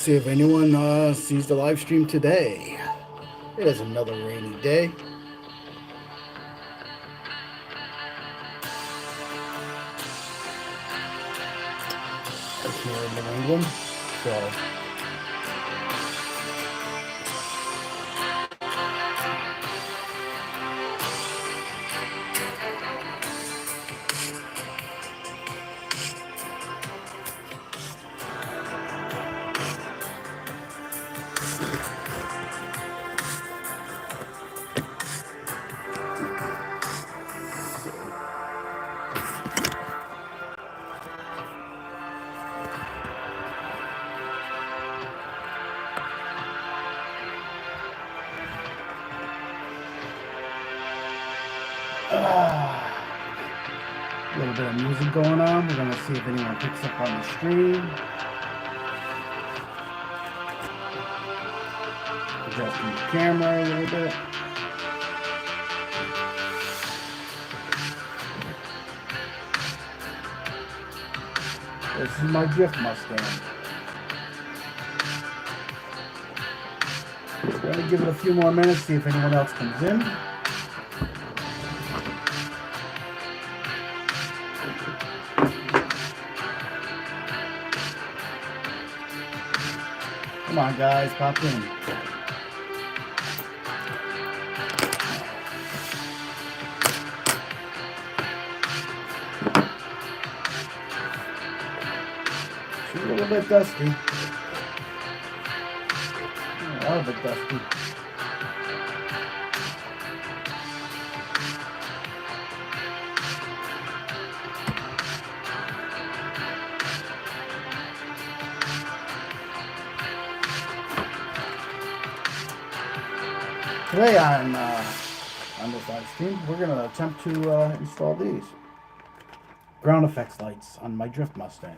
See if anyone sees the live stream today. It is another rainy day. Here in New England. So a little bit of music going on. We're gonna see if anyone picks up on the stream. Adjusting the camera a little bit. This is my drift Mustang. We're gonna give it a few more minutes, see if anyone else comes in. Come on, guys, pop in. It's a little bit dusty. A little bit dusty. Today on this live stream, we're going to attempt to install these ground effects lights on my drift Mustang.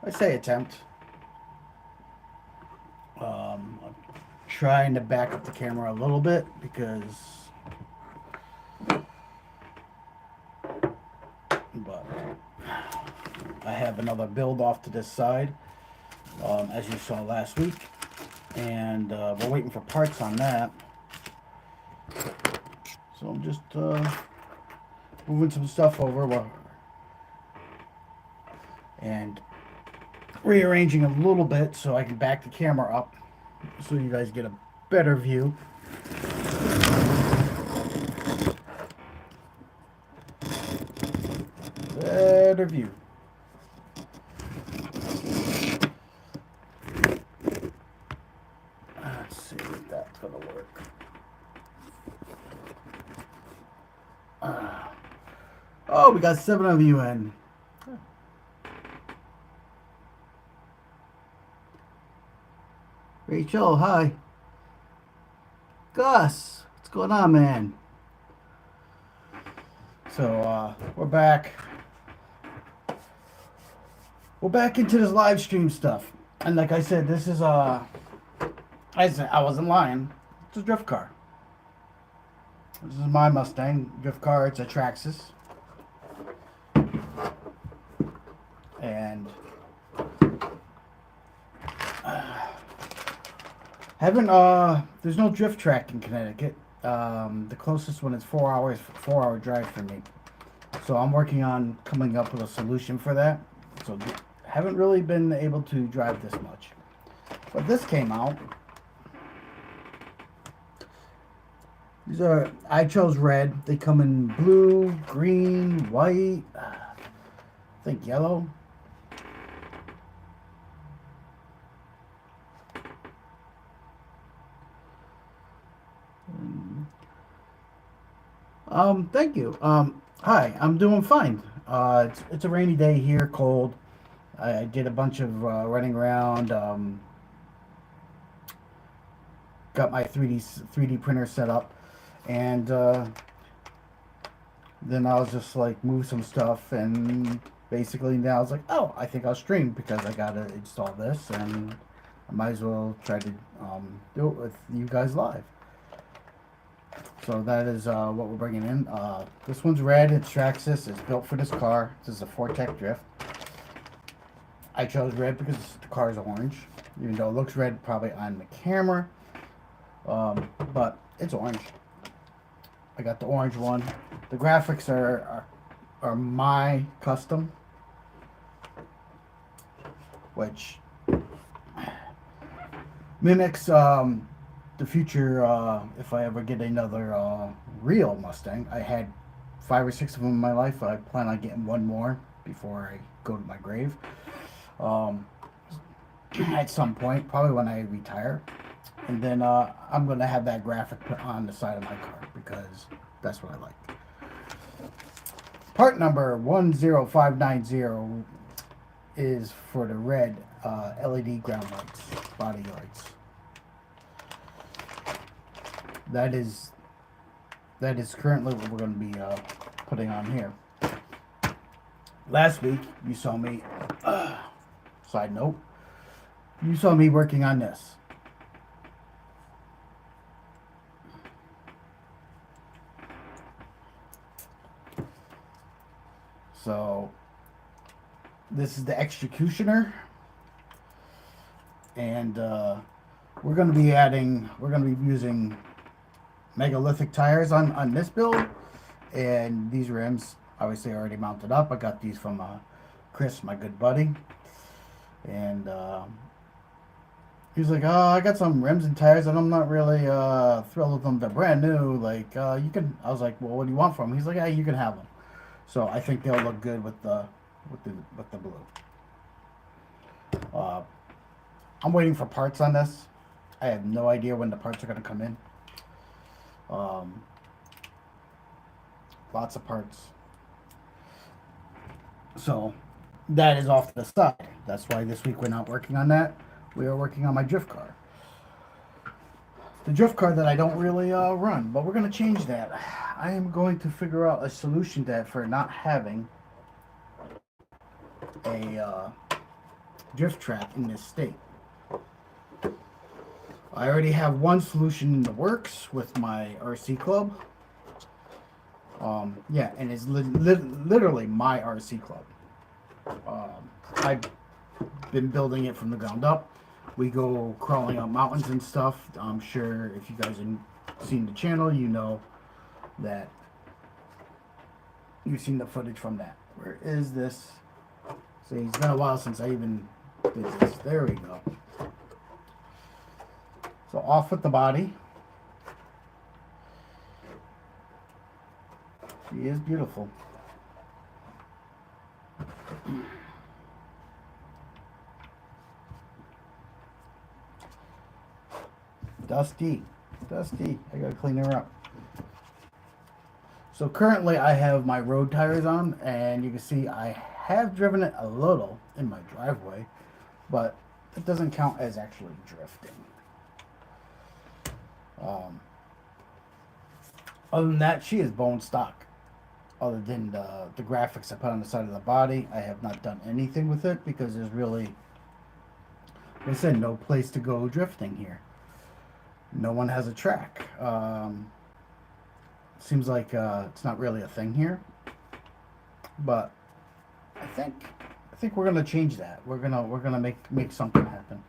I say attempt. I'm trying to back up the camera a little bit because, but I have another build off to this side. As you saw last week, and we're waiting for parts on that. So I'm just moving some stuff over and rearranging a little bit so I can back the camera up so you guys get a better view. Better view. Oh, we got 7 of you in. Rachel, hi. Gus, what's going on, man? So, we're back. We're back into this live stream stuff. And like I said, this is, I wasn't lying. It's a drift car. This is my Mustang drift car. It's a Traxxas. And there's no drift track in Connecticut. The closest one is 4 hours, 4-hour drive for me. So I'm working on coming up with a solution for that. So haven't really been able to drive this much. But this came out. These are, I chose red. They come in blue, green, white, I think yellow. Thank you. Hi, I'm doing fine. It's a rainy day here, cold. I did a bunch of running around. Got my 3D printer set up, and then I was just like move some stuff, and basically now I was like, oh, I think I'll stream because I gotta install this, and I might as well try to do it with you guys live. So that is what we're bringing in. This one's red. It's Traxxas. It's built for this car. This is a Fortec Drift. I chose red because the car is orange, even though it looks red probably on the camera. But it's orange. I got the orange one. The graphics are my custom, which mimics the future. If I ever get another real Mustang, I had 5 or 6 of them in my life. I plan on getting one more before I go to my grave. Um, at some point, probably when I retire. And then I'm going to have that graphic put on the side of my car because that's what I like. Part number 10590 is for the red LED ground lights, body lights. That is currently what we're going to be putting on here. Last week, you saw me, side note, you saw me working on this. So, this is the executioner, and we're going to be using megalithic tires on this build, and these rims obviously are already mounted up. I got these from Chris, my good buddy, and he's like, "Oh, I got some rims and tires, and I'm not really thrilled with them. They're brand new. Like, you can." I was like, "Well, what do you want from them?" He's like, "Yeah, you can have them." So I think they'll look good with the blue. I'm waiting for parts on this. I have no idea when the parts are going to come in. Lots of parts. So that is off to the side. That's why this week we're not working on that. We are working on my drift car. The drift car that I don't really run, but we're going to change that. I am going to figure out a solution for not having a drift track in this state. I already have one solution in the works with my RC club. Yeah, and it's literally my RC club. I've been building it from the ground up. We go crawling up mountains and stuff. I'm sure if you guys have seen the channel, you know that you've seen the footage from that. Where is this? See, it's been a while since I even did this. There we go. So off with the body. She is beautiful. Dusty. I gotta clean her up. So currently I have my road tires on, and you can see I have driven it a little in my driveway, but it doesn't count as actually drifting. Other than that, she is bone stock. Other than the graphics I put on the side of the body, I have not done anything with it because there's really, like I said, no place to go drifting here. No one has a track. Seems like it's not really a thing here, but I think we're gonna change that. We're gonna make something happen.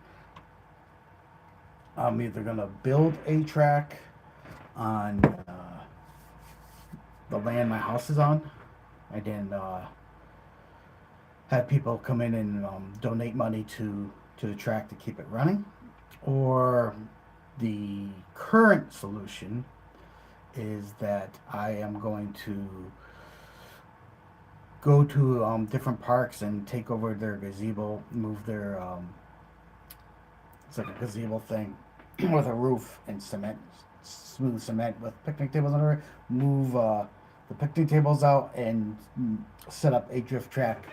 I'm either gonna build a track on the land my house is on, and then have people come in and donate money to the track to keep it running, or the current solution is that I am going to go to different parks and take over their gazebo, move their it's like a gazebo thing with a roof and cement, smooth cement with picnic tables under it. Move the picnic tables out and set up a drift track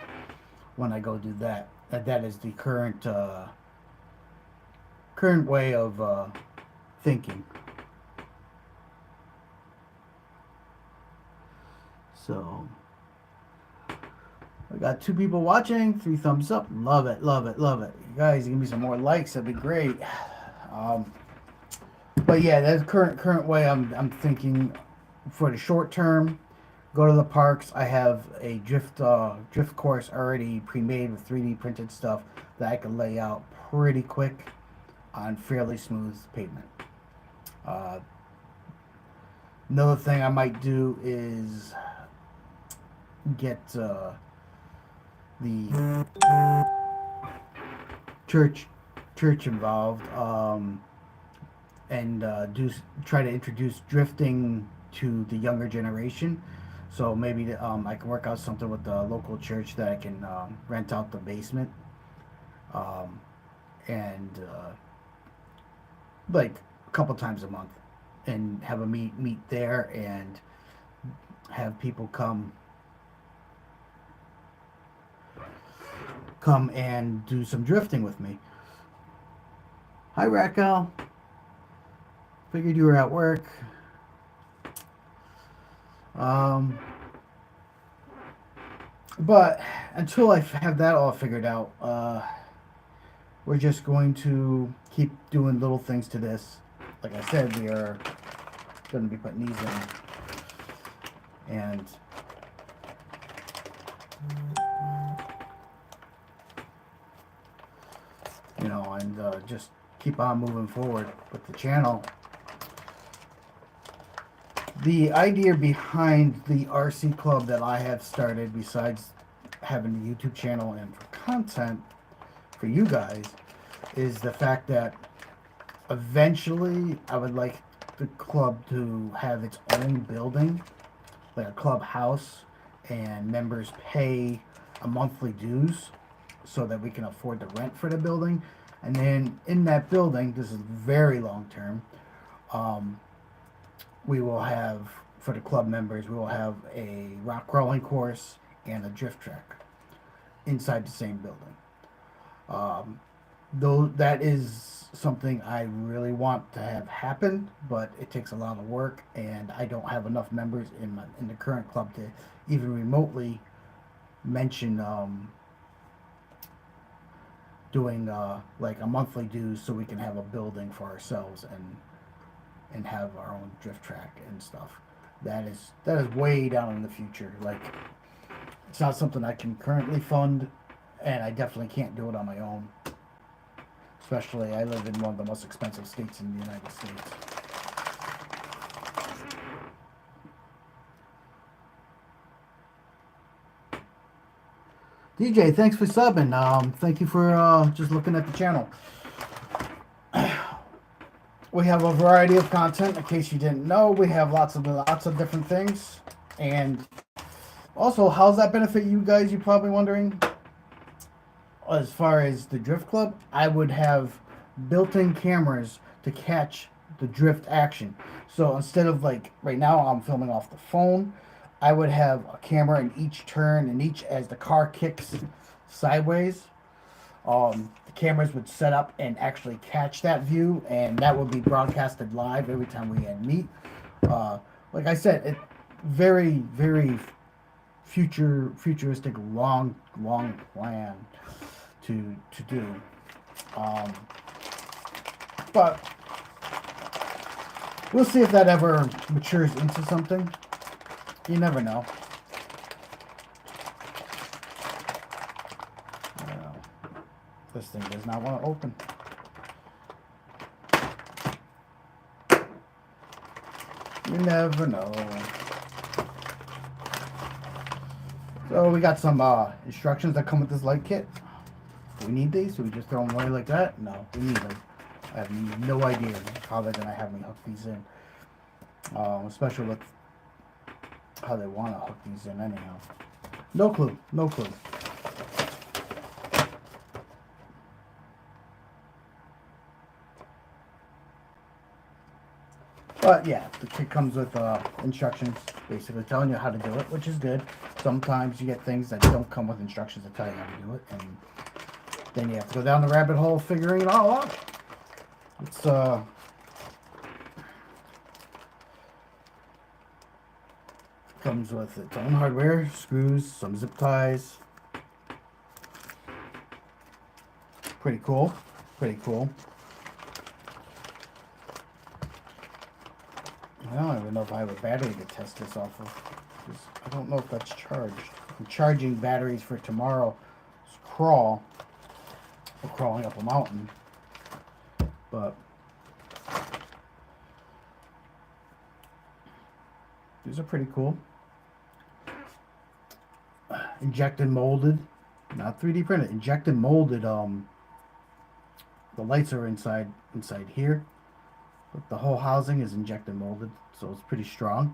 when I go do that. That is the current way of thinking. So I got 2 people watching, 3 thumbs up. Love it. You guys, give me some more likes. That'd be great. But yeah, that's current way I'm thinking for the short term. Go to the parks. I have a drift course already pre-made with 3D printed stuff that I can lay out pretty quick on fairly smooth pavement. Uh, Another thing I might do is get the church church involved, and try to introduce drifting to the younger generation. So maybe I can work out something with the local church that I can rent out the basement, um, and like a couple times a month, and have a meet there, and have people come and do some drifting with me. Hi Raquel, figured you were at work. Um, but until I have that all figured out, we're just going to keep doing little things to this. Like I said, we are going to be putting these in, and just keep on moving forward with the channel. The idea behind the RC club that I have started, besides having a YouTube channel and for content for you guys, is the fact that eventually I would like the club to have its own building, like a clubhouse, and members pay a monthly dues so that we can afford the rent for the building. And then in that building, this is very long term, we will have, for the club members, we will have a rock crawling course and a drift track inside the same building. Though that is something I really want to have happen, but it takes a lot of work, and I don't have enough members in the current club to even remotely mention doing like a monthly dues so we can have a building for ourselves and have our own drift track and stuff. That is way down in the future. Like, it's not something I can currently fund, and I definitely can't do it on my own. Especially, I live in one of the most expensive states in the United States. DJ, thanks for subbing. Thank you for just looking at the channel. We have a variety of content. In case you didn't know, we have lots of different things. And also, how's that benefit you guys? You're probably wondering. As far as the drift club, I would have built-in cameras to catch the drift action. So instead of, like, right now I'm filming off the phone, I would have a camera in each turn, and each as the car kicks sideways, the cameras would set up and actually catch that view, and that would be broadcasted live every time we had meet. Like I said, it very, very futuristic, long plan to do. But we'll see if that ever matures into something. You never know. This thing does not want to open. You never know. So we got some instructions that come with this light kit. Do we need these? Do we just throw them away like that? No, we need them. I have no idea how they're going to have me hook these in. Especially with how they want to hook these in anyhow. No clue. No clue. But yeah, the kit comes with instructions basically telling you how to do it, which is good. Sometimes you get things that don't come with instructions that tell you how to do it, and then you have to go down the rabbit hole figuring it all out. It's comes with its own hardware, screws, some zip ties. Pretty cool. Pretty cool. I don't even know if I have a battery to test this off of. I don't know if that's charged. I'm charging batteries for tomorrow's crawl. We're crawling up a mountain. But these are pretty cool. Injected molded, not 3D printed. Injected molded. The lights are inside here, but the whole housing is injected molded, so it's pretty strong.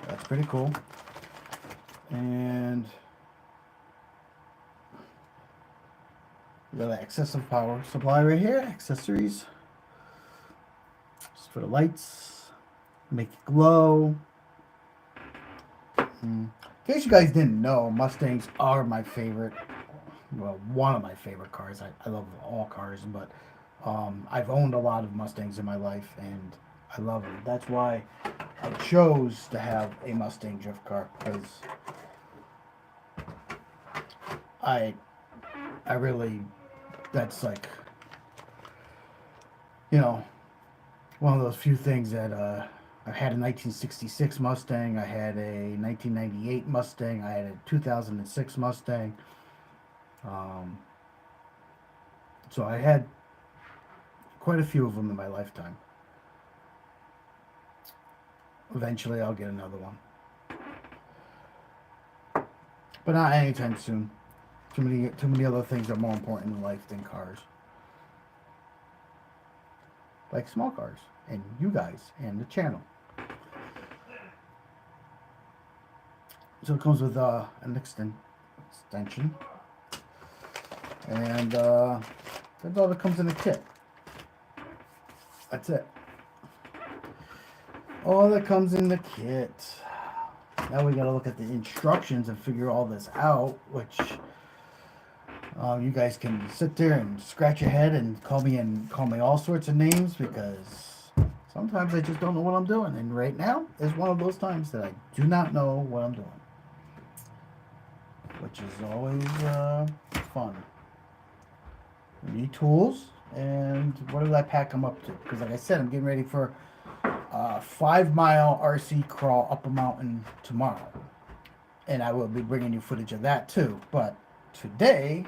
That's pretty cool. And we got the excessive power supply right here. Accessories. Just for the lights. Make it glow. In case you guys didn't know, Mustangs are my favorite. Well, one of my favorite cars. I love all cars, but I've owned a lot of Mustangs in my life, and I love them. That's why I chose to have a Mustang drift car, because I really, that's like, you know, one of those few things that I had a 1966 Mustang, I had a 1998 Mustang, I had a 2006 Mustang. So I had quite a few of them in my lifetime. Eventually I'll get another one. But not anytime soon. Too many other things are more important in life than cars. Like small cars, and you guys, and the channel. So it comes with an extension. And that's all that comes in the kit. That's it. All that comes in the kit. Now we gotta look at the instructions and figure all this out, which you guys can sit there and scratch your head and call me all sorts of names, because sometimes I just don't know what I'm doing, and right now is one of those times that I do not know what I'm doing, which is always fun. We need tools, and what did I pack them up to? Because like I said, I'm getting ready for a 5-mile RC crawl up a mountain tomorrow, and I will be bringing you footage of that too. But today,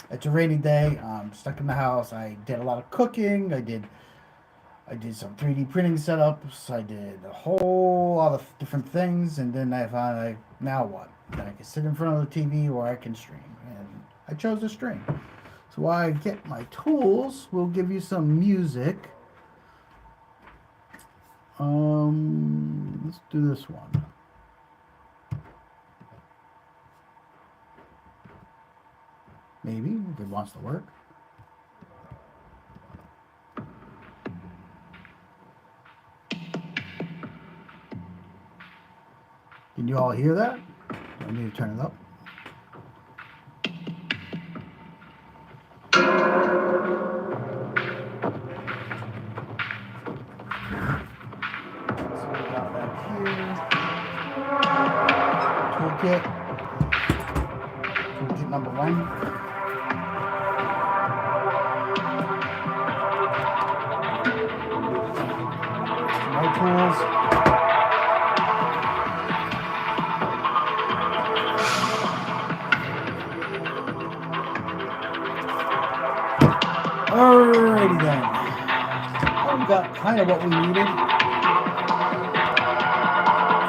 it's a rainy day. I'm stuck in the house. I did a lot of cooking. I did some 3D printing setups. I did a whole lot of different things, and then I found, now what? Then I can sit in front of the TV or I can stream, and I chose to stream. So while I get my tools, we'll give you some music. Let's do this one. Maybe, if it wants to work. Can you all hear that? I need to turn it up. So we got that here. Toolkit number 1. My tools. Alrighty then. Well, we got kind of what we needed.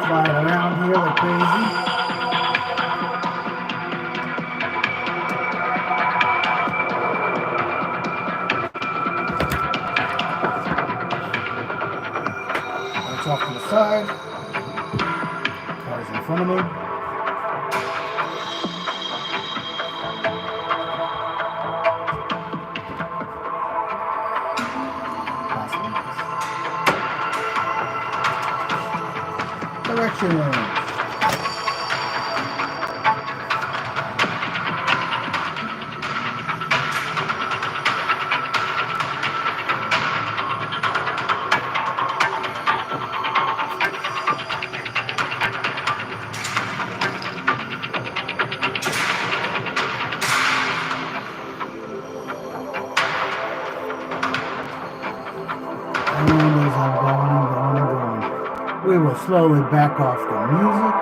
Flying around here like crazy. Off to the side. Cars in front of me. Direction. We will slowly back off the music.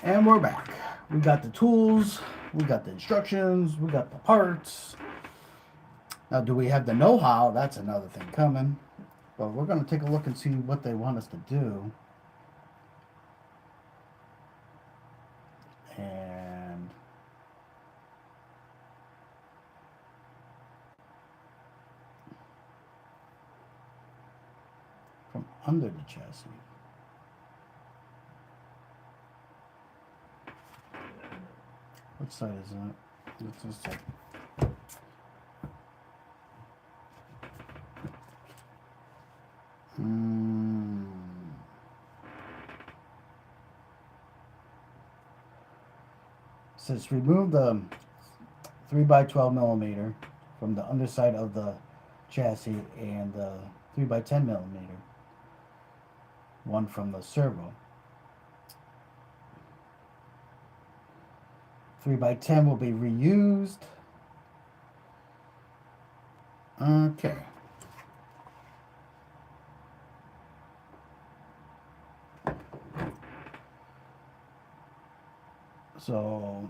And we're back. We got the tools, we got the instructions, we got the parts. Now, do we have the know-how? That's another thing coming. But we're going to take a look and see what they want us to do. And from under the chassis. What side is that? What's this side? It says remove the 3x12 millimeter from the underside of the chassis and the 3x10 millimeter one from the servo. 3x10 will be reused. Okay. So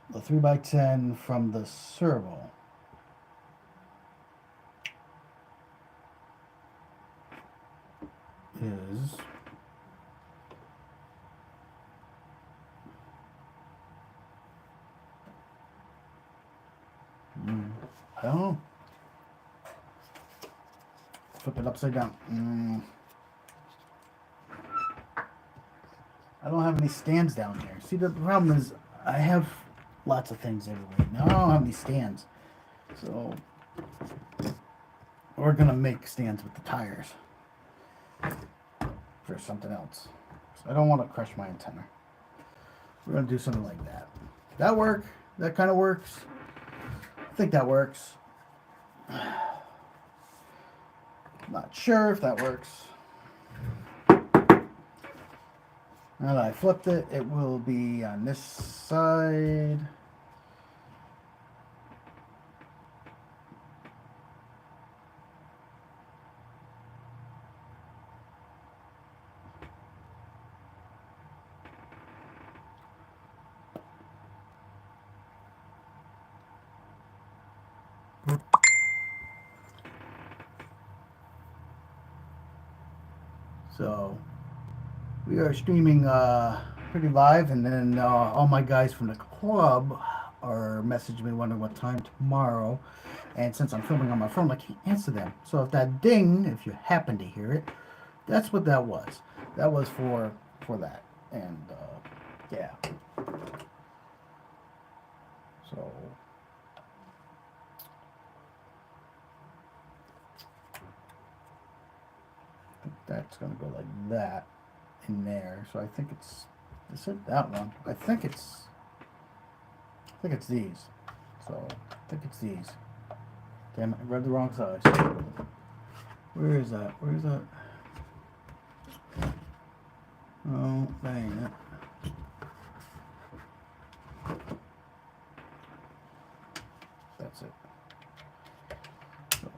the 3x10 from the servo is I don't know. Flip it upside down. I don't have any stands down here. See, the problem is I have lots of things everywhere. Now I don't have any stands. So we're going to make stands with the tires for something else. So I don't want to crush my antenna. We're going to do something like that. That work? That kind of works. I think that works. Not sure if that works. Now that I flipped it, it will be on this side. So we are streaming pretty live, and then all my guys from the club are messaging me wondering what time tomorrow. And since I'm filming on my phone, I can't answer them. So if that ding, if you happen to hear it, that's what that was. That was for that. And yeah. So I think that's gonna go like that in there. So I think it's, is it that one? I think it's these. So I think it's these. Damn it, I read the wrong size. Where is that? Where is that? Oh, that ain't it. That's it. So,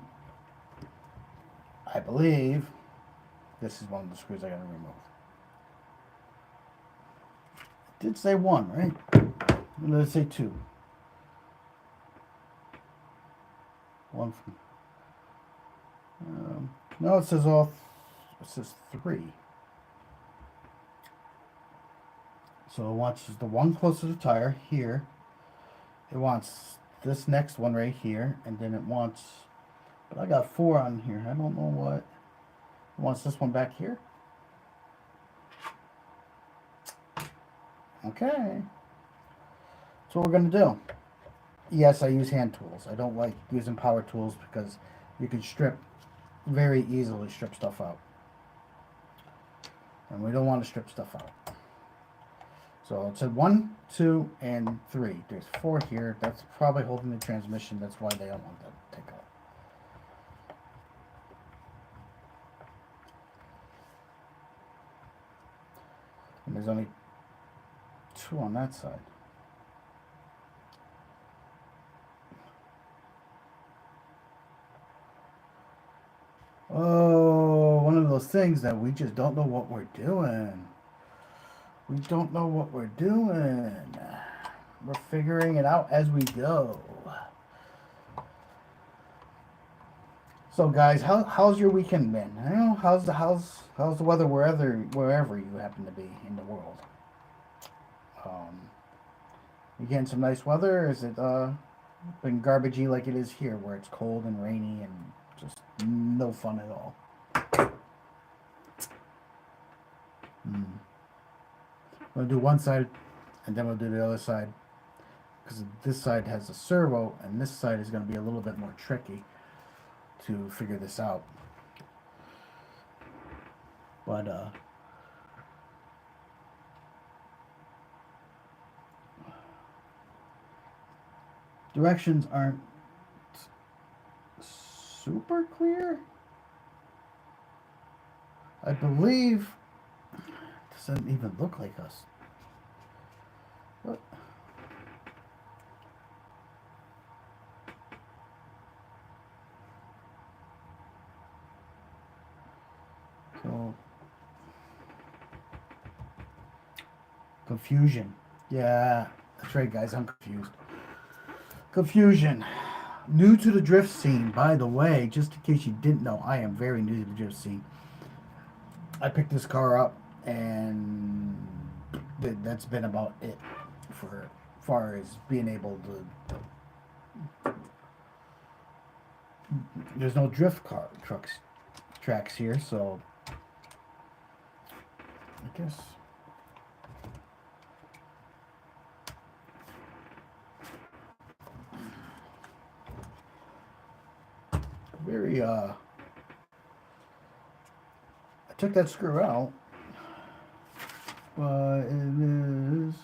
I believe this is one of the screws I gotta remove. It did say one, right? Let's say two. One from. No, it says all. It says three. So it wants the one closest to the tire here. It wants this next one right here, and then it wants. But I got four on here. I don't know what. It wants this one back here. Okay. So what we're gonna do. Yes, I use hand tools. I don't like using power tools because you can very easily strip stuff out. And we don't want to strip stuff out. So it said 1, 2, and 3. There's 4 here. That's probably holding the transmission. That's why they don't want that to take out. And there's only 2 on that side. Oh, one of those things that we just don't know what we're doing. We don't know what we're doing. We're figuring it out as we go. So, guys, how's your weekend been? I don't know, how's the weather wherever you happen to be in the world? Um, you getting some nice weather? Or is it been garbagey like it is here, where it's cold and rainy and just no fun at all? Hmm. We'll do one side, and then we'll do the other side, because this side has a servo, and this side is going to be a little bit more tricky to figure this out. But directions aren't super clear. I believe it doesn't even look like us. What? So confusion. Yeah, that's right, guys. I'm confused. Confusion. New to the drift scene, by the way, just in case you didn't know, I am very new to the drift scene. I picked this car up, and that's been about it for far as being able to. There's no drift car tracks here, so I guess very I took that screw out, but it is.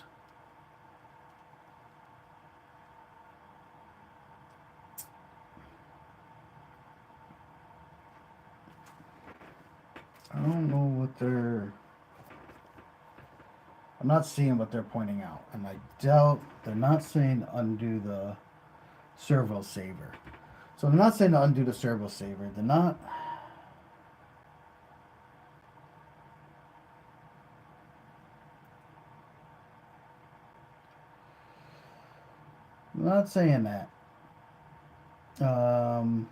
I don't know what they're. I'm not seeing what they're pointing out, and I doubt they're not saying undo the servo saver. So they're not saying to undo the servo saver. They're not. I'm not saying that. Um,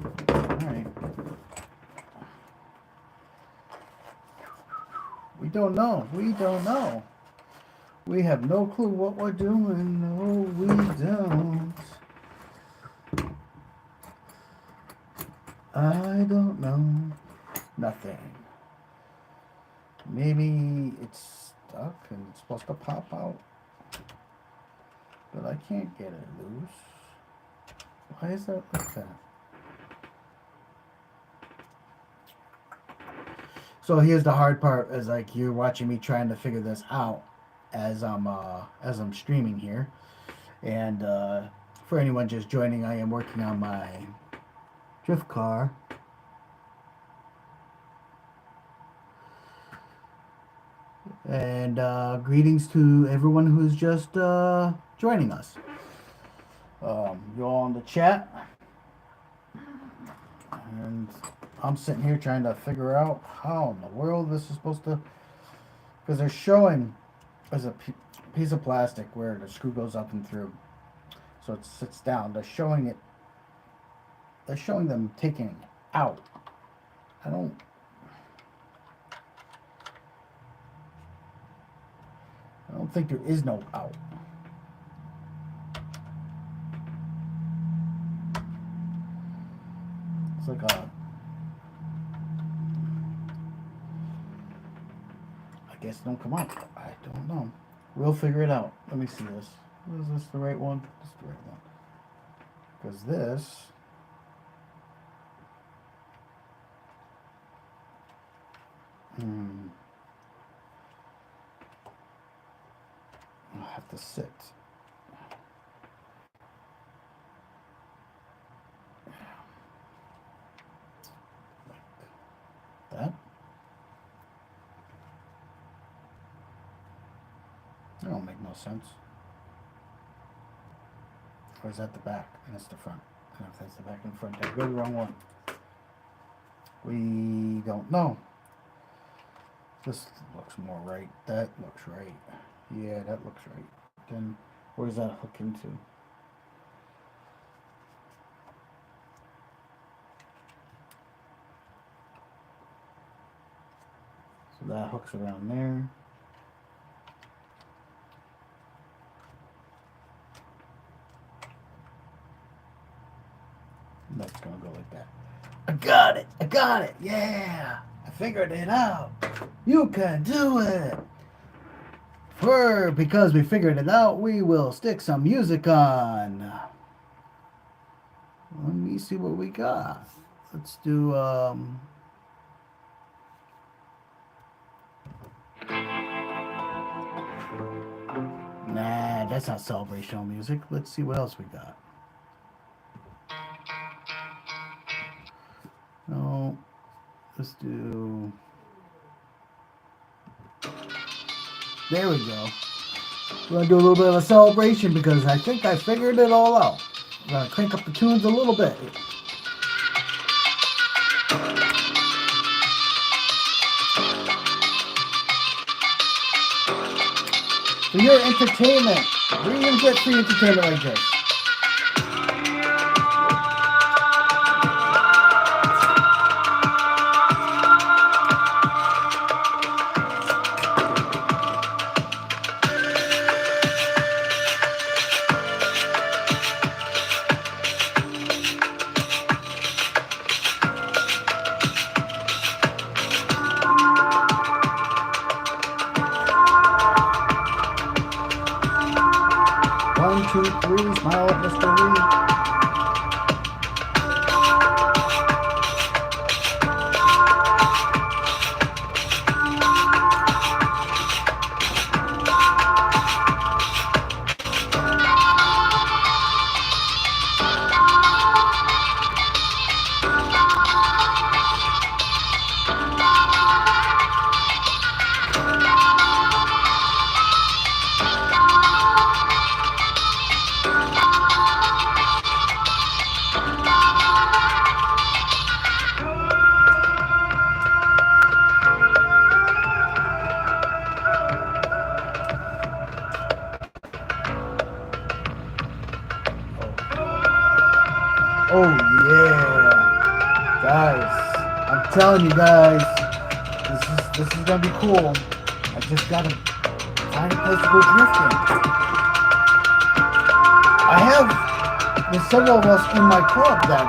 all right. We don't know. We don't know. We have no clue what we're doing. No, we don't. I don't know. Nothing. Maybe it's stuck and it's supposed to pop out. But I can't get it loose. Why is that like that? So here's the hard part, is like you're watching me trying to figure this out as I'm streaming here. And for anyone just joining, I am working on my drift car. And greetings to everyone who's just joining us. You all in the chat. And I'm sitting here trying to figure out how in the world this is supposed to. Because they're showing as a piece of plastic where the screw goes up and through. So it sits down. They're showing it. They're showing them taking it out. I don't think there is no out. It's like a. I guess it don't come out. I don't know. We'll figure it out. Let me see this. Is this the right one? This is the right one. Because this. I'll have to sit. That. That don't make no sense. Or is that the back? And that's the front. I don't know if that's the back and the front. Did I go the wrong one? We don't know. This looks more right. That looks right. Yeah, that looks right. Then where does that hook into? So that hooks around there. And that's gonna go like that. I got it! I got it! Yeah! I figured it out! You can do it! Because we figured it out, we will stick some music on. Let me see what we got. Let's do, nah, that's not celebrational music. Let's see what else we got. No, let's do... There we go. We're going to do a little bit of a celebration because I think I figured it all out. I'm going to crank up the tunes a little bit. For your entertainment. Where are you going to get free entertainment like this? One, two, three, smile at Mr. Lee. Oh yeah, guys! I'm telling you guys, this is gonna be cool. I just gotta find a place to go drifting. There's several of us in my club that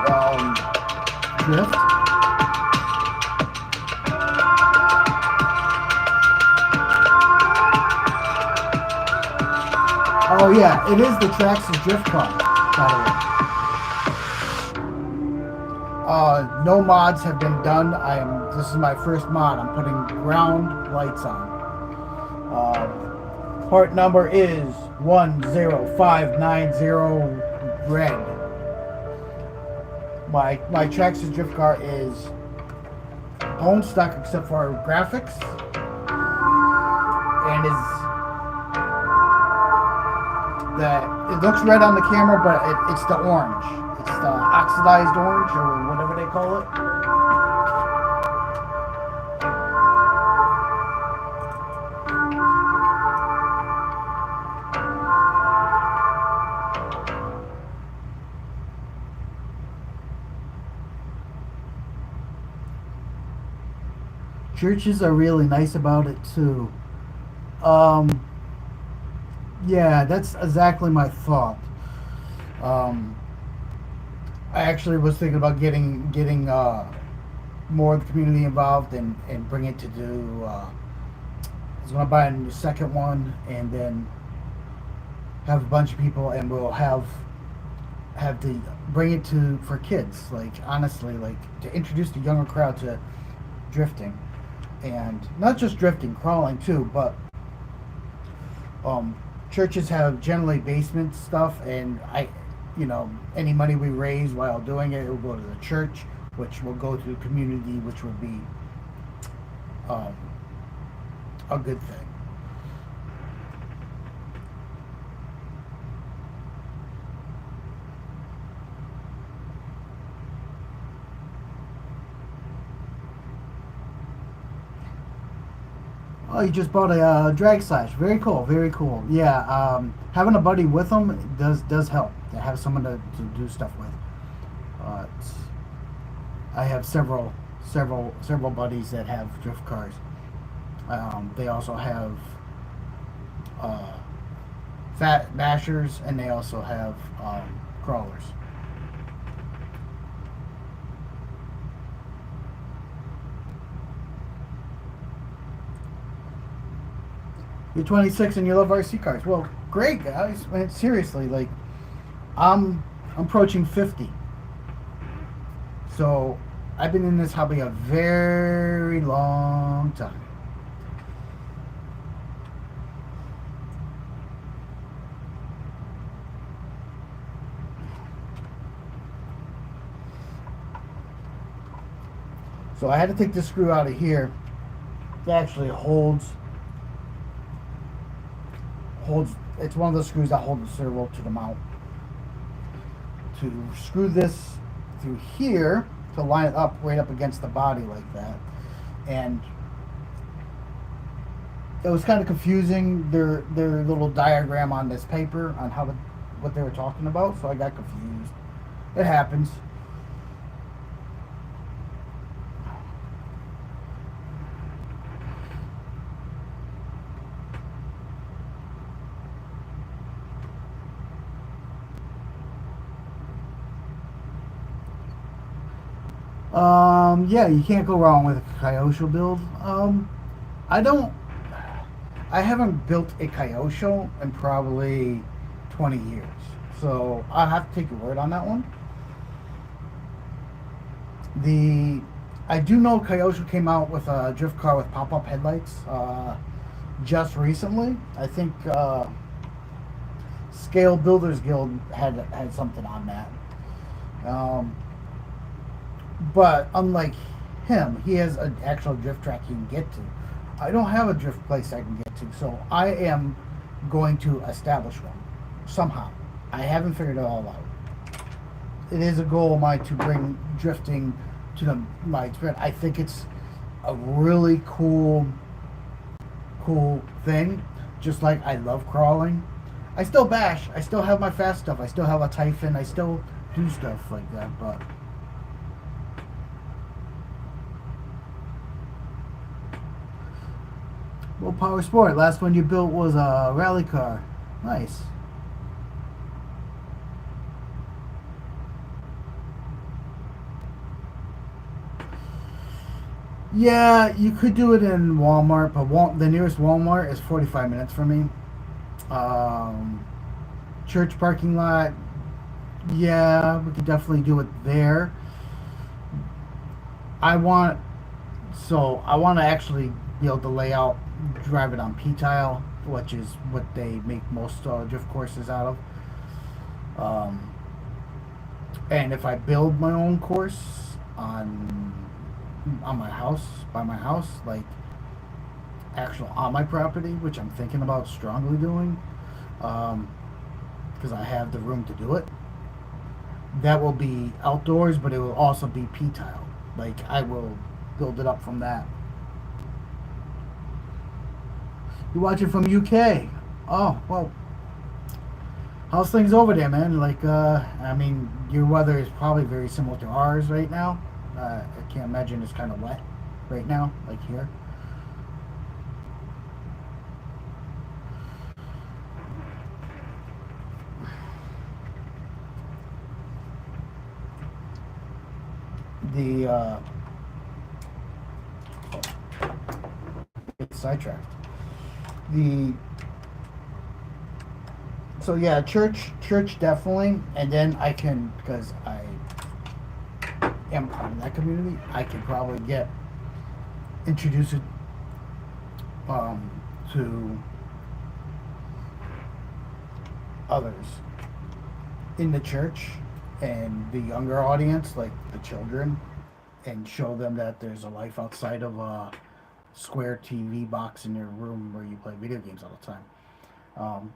drift. Oh yeah, it is the Traxxas Drift Club, by the way. No mods have been done. This is my first mod. I'm putting ground lights on. Part number is 10590 red. My Traxxas drift car is bone stock except for graphics, and it looks red on the camera, but it's the orange. It's the oxidized orange, or whatever they call it. Churches are really nice about it too. Yeah, that's exactly my thought. I actually was thinking about getting more of the community involved and bring it to do. I was going to buy a second one and then have a bunch of people, and we'll have to bring it for kids. Like, honestly, like to introduce the younger crowd to drifting, and not just drifting, crawling too, but churches have generally basement stuff, and any money we raise while doing it will go to the church, which will go to the community, which will be a good thing. Oh, you just bought a drag slash. Very cool. Very cool. Yeah. Having a buddy with them does help. To have someone to do stuff with. I have several buddies that have drift cars. They also have uh, fat bashers, and they also have crawlers. You're 26 and you love RC cars. Well, great guys. Man, seriously, like I'm approaching 50, so I've been in this hobby a very long time. So I had to take this screw out of here. It actually holds. It's one of the screws that hold the servo to the mount. To screw this through here to line it up right up against the body like that, and it was kind of confusing their little diagram on this paper on how what they were talking about. So I got confused. It happens. Yeah, you can't go wrong with a Kyosho build. I don't. I haven't built a Kyosho in probably 20 years, so I have to take your word on that one. The I do know Kyosho came out with a drift car with pop-up headlights just recently. I think Scale Builders Guild had something on that. Um, But unlike him, he has an actual drift track he can get to. I don't have a drift place I can get to, so I am going to establish one somehow. I haven't figured it all out. It is a goal of mine to bring drifting to my experience. I think it's a really cool thing. Just like I love crawling. I still bash. I still have my fast stuff. I still have a Typhon. I still do stuff like that, but well, Power Sport. Last one you built was a rally car. Nice. Yeah, you could do it in Walmart, but the nearest Walmart is 45 minutes for me. Um, Church parking lot. Yeah, we could definitely do it there. I want I want to actually be able to lay out, drive it on P tile, which is what they make most drift courses out of. Um, and if I build my own course on my house, by my house, like actual on my property, which I'm thinking about strongly doing, because I have the room to do it. That will be outdoors, but it will also be P tile. Like I will build it up from that. You watch it from UK. Oh well, how's things over there, man? Like, I mean, your weather is probably very similar to ours right now. I can't imagine it's kind of wet right now, like here. The It's sidetracked. The So yeah, church definitely, and then I can, because I am part of that community, I can probably get introduce it um, to others in the church and the younger audience, like the children, and show them that there's a life outside of a square TV box in your room where you play video games all the time.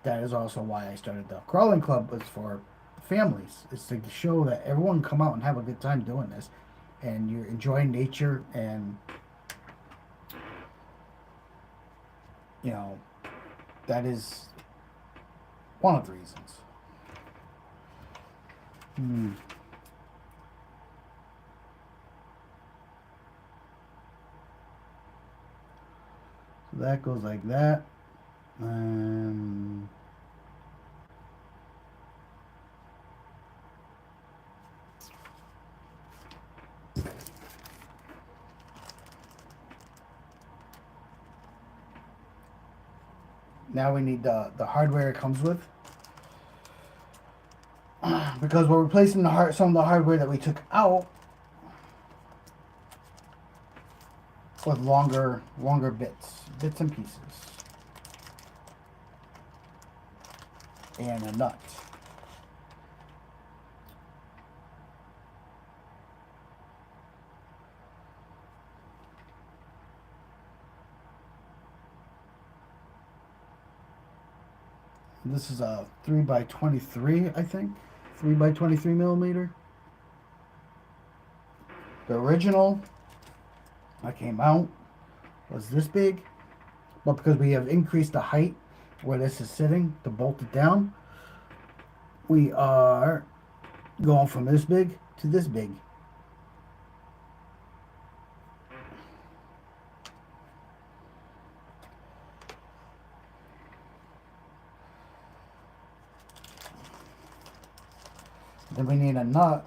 That is also why I started the crawling club, was for families. It's to show that everyone come out and have a good time doing this, and you're enjoying nature, and You know, that is one of the reasons. Hmm. So that goes like that. Um, now we need the hardware it comes with. Because we're replacing some of the hardware that we took out with longer bits and pieces, and a nut. This is a 3x23, I think, 3x23 millimeter. The original that came out was this big, but because we have increased the height where this is sitting to bolt it down, we are going from this big to this big. Then we need a nut.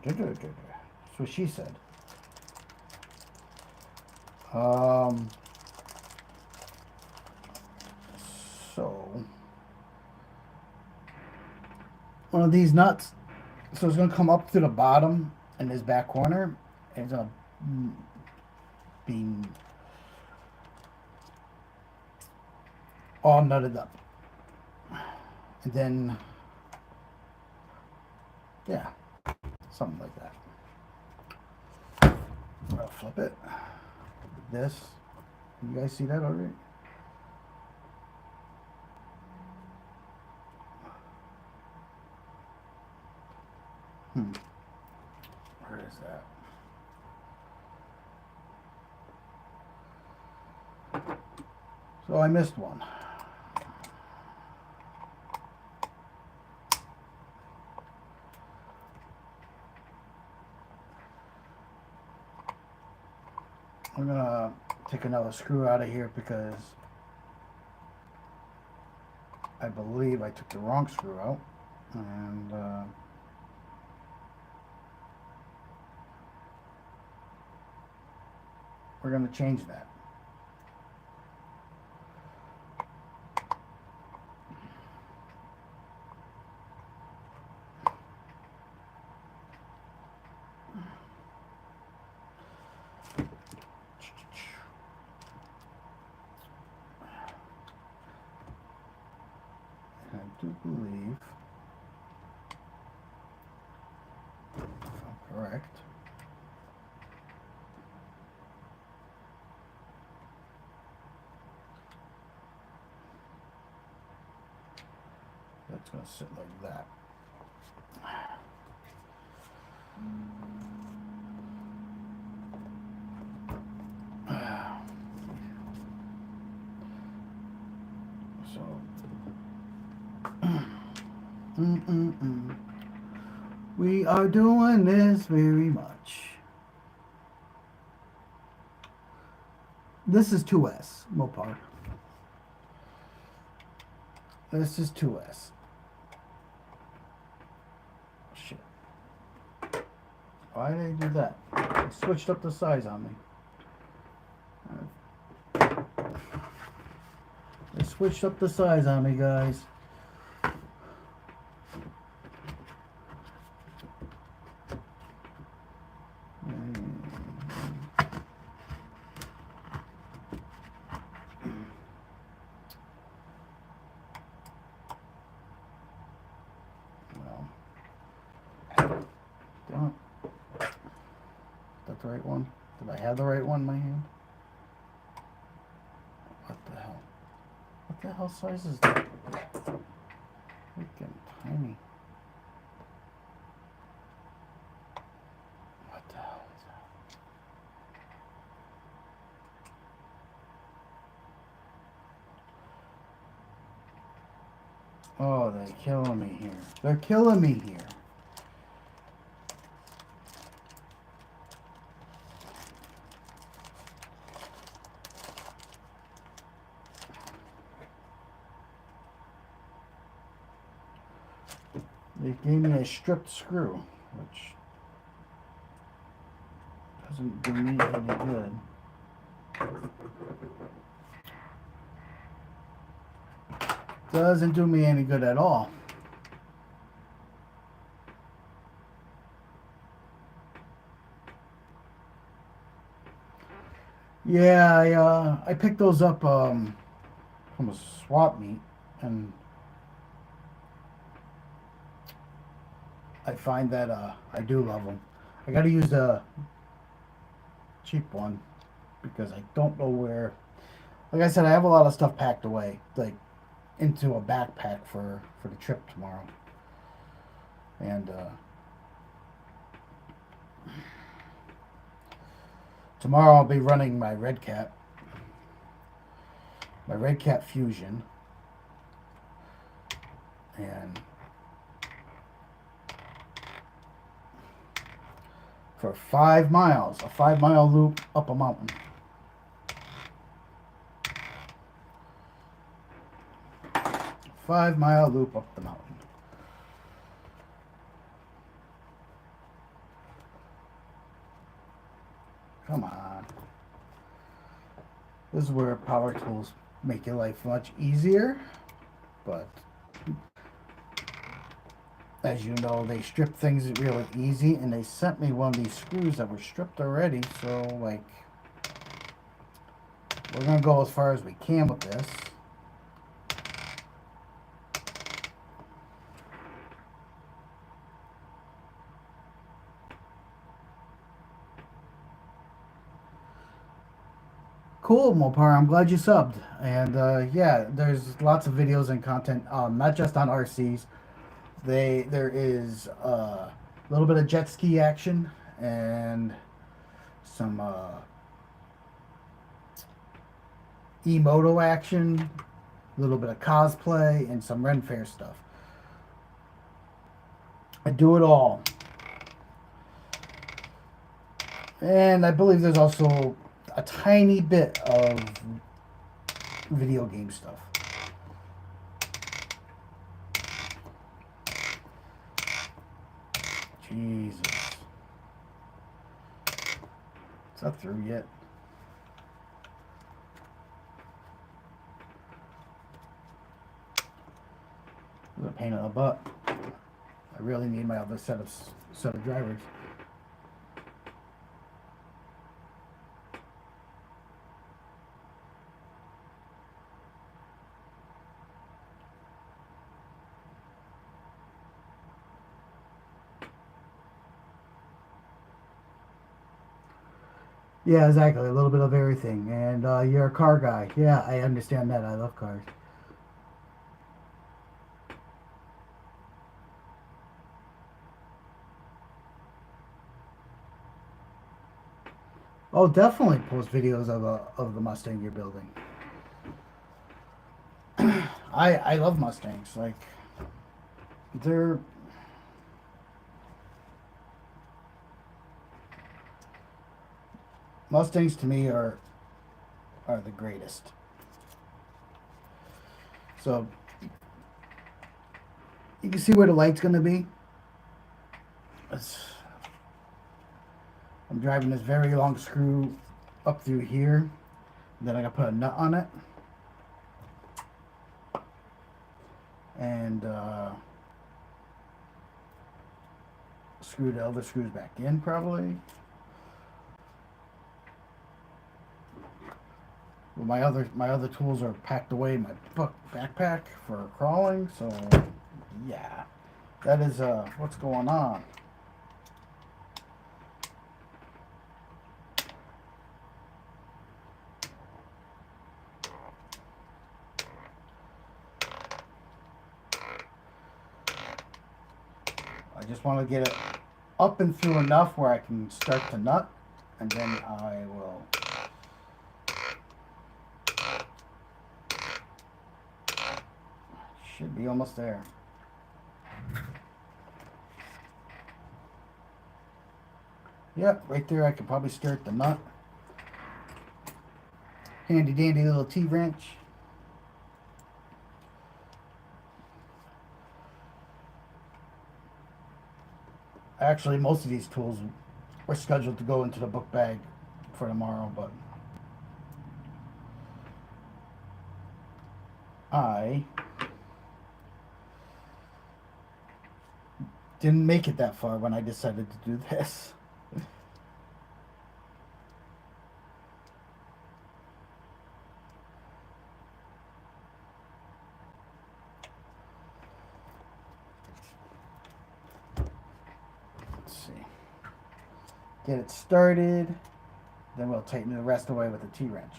That's what she said. So one of these nuts. So it's gonna come up to the bottom in this back corner, and it's gonna be all nutted up. And then, yeah, something like that. I'll flip it. This. You guys see that already? Where is that? So I missed one. I'm gonna take another screw out of here because I believe I took the wrong screw out, and we're gonna change that. I do believe, if I'm correct, that's going to sit like that. So, we are doing this very much. This is 2S, Mopar. This is 2S. Shit. Why did they do that? They switched up the size on me. They switched up the size on me, guys. Damn it. Is that the right one? Did I have the right one in my hand? What the hell? What the hell size is that? Freaking tiny. What the hell is that? Oh, they're killing me here. They're killing me here. They gave me a stripped screw, which doesn't do me any good. Doesn't do me any good at all. Yeah, I picked those up from a swap meet, and I find that I do love them. I got to use a cheap one because I don't know where. Like I said, I have a lot of stuff packed away, like into a backpack for the trip tomorrow, and tomorrow I'll be running my Red Cat Fusion, and for 5 miles, a 5 mile loop up a mountain. Five-mile loop up the mountain. Come on. This is where power tools make your life much easier, but as you know, they strip things really easy, and they sent me one of these screws that were stripped already, so like we're gonna go as far as we can with this. Cool, Mopar. I'm glad you subbed. And yeah, there's lots of videos and content, not just on RCs. There is a little bit of jet ski action and some e-moto action, a little bit of cosplay, and some Ren Fair stuff. I do it all. And I believe there's also a tiny bit of video game stuff. Jesus. Is that through yet? It's a pain in the butt. I really need my other set of drivers. Yeah, exactly. A little bit of everything. And you're a car guy. Yeah, I understand that. I love cars. Oh, definitely post videos of the Mustang you're building. I love Mustangs. Like they're Mustangs to me are the greatest. So you can see where the light's gonna be. It's, I'm driving this very long screw up through here. Then I gotta put a nut on it. And screw the other screws back in probably. Well, my other tools are packed away in my backpack for crawling, so yeah. That is what's going on. I just want to get it up and through enough where I can start to nut, and then I will Should be almost there. Yep, right there I could probably start the nut. Handy dandy little T-wrench. Actually, most of these tools were scheduled to go into the book bag for tomorrow, but I didn't make it that far when I decided to do this. Let's see. Get it started, then we'll tighten the rest away with a T-wrench.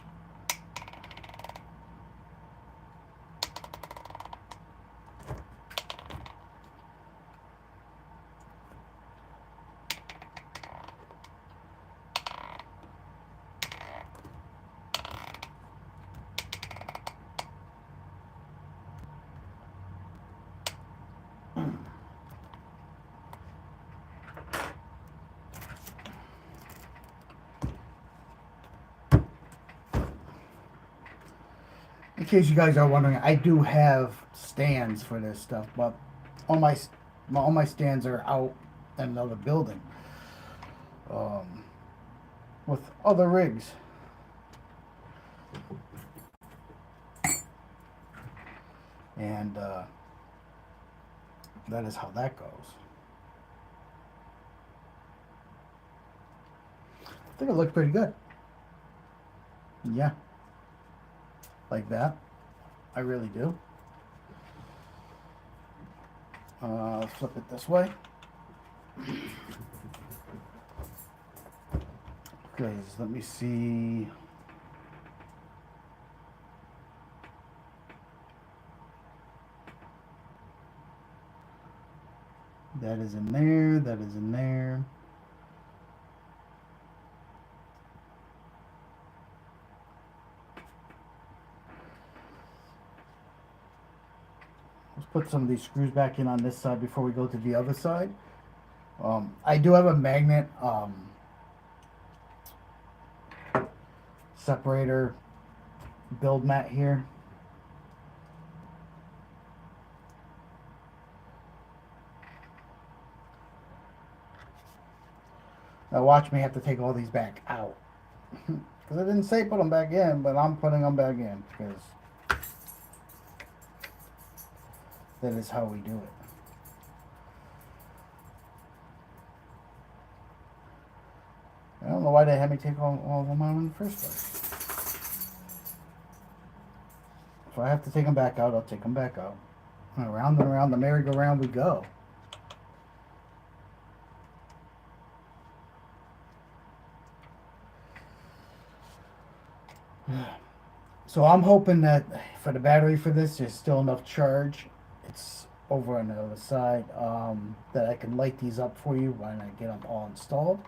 In case you guys are wondering, I do have stands for this stuff, but all my stands are out in another building with other rigs. And that is how that goes. I think it looked pretty good. Yeah. Like that. I really do. Let's flip it this way. Okay, so let me see. That is in there, that is in there. Let's put some of these screws back in on this side before we go to the other side. I do have a magnet separator build mat here. Now watch me have to take all these back out. Because I didn't say put them back in, but I'm putting them back in because that is how we do it. I don't know why they had me take all of them out in the first place. If I have to take them back out, I'll take them back out. And around the merry-go-round we go. So I'm hoping that for the battery for this, there's still enough charge. It's over on the other side, that I can light these up for you when I get them all installed.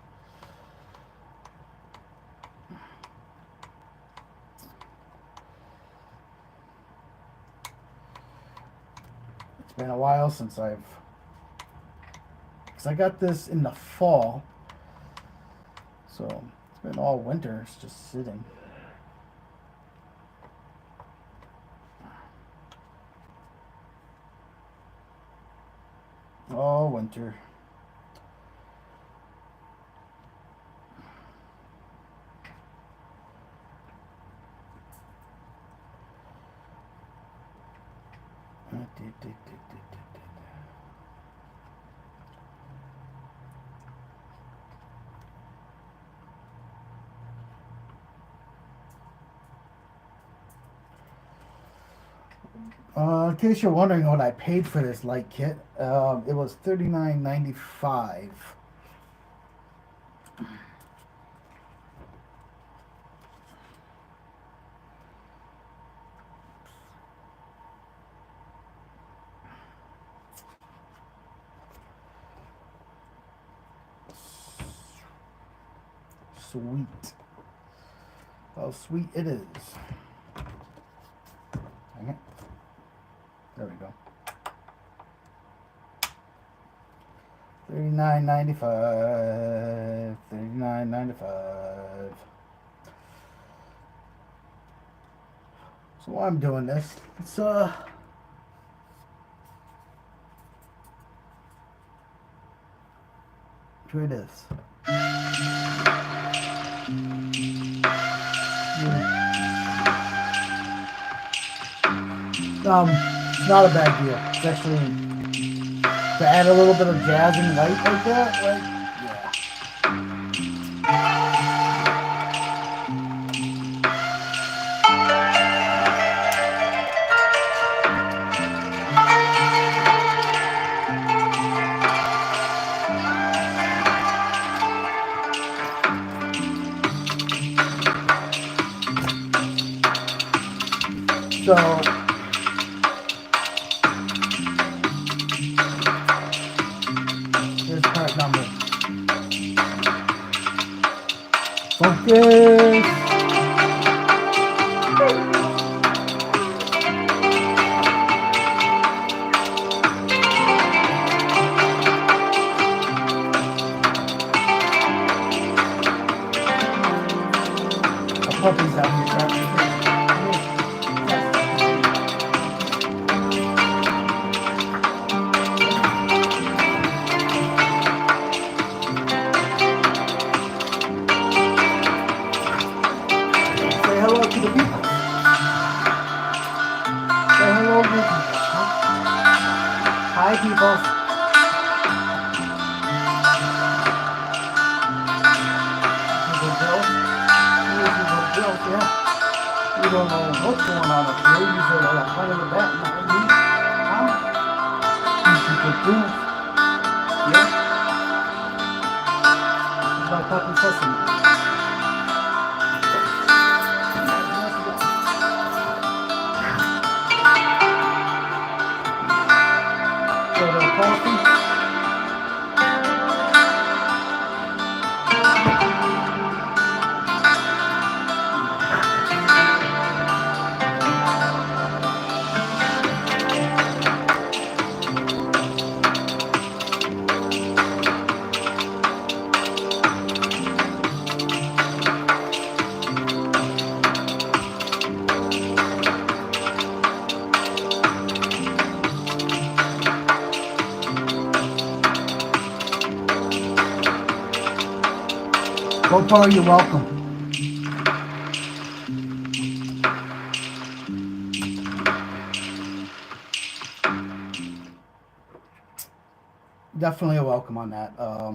It's been a while since because I got this in the fall, so it's been all winter. It's just sitting. All winter. In case you're wondering what I paid for this light kit, it was $39.95. Sweet. How sweet it is. Dang it. There we go. $39.95. $39.95. So while I'm doing this, let's try this. It's not a bad deal. It's actually, to add a little bit of jazz and light like that, like, so here's part number. Focus. Puppies out here. Say hello to the people. Say hello to the people. Hi, people. Yeah. You don't know what's going on up here. You say, well, I'm playing with that. Not with me. Huh? You should get this. Yeah. It's like Puppy Sesame. So the coffee. GoPro, you're welcome. Definitely a welcome on that. There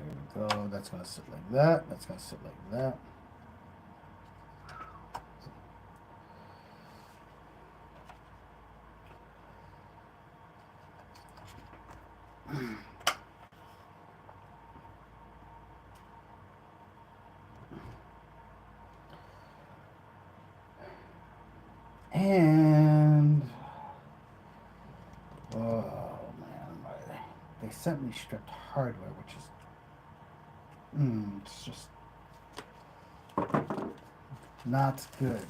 we go. That's going to sit like that. That's going to sit like that. And oh man, they sent me stripped hardware, which is it's just not good.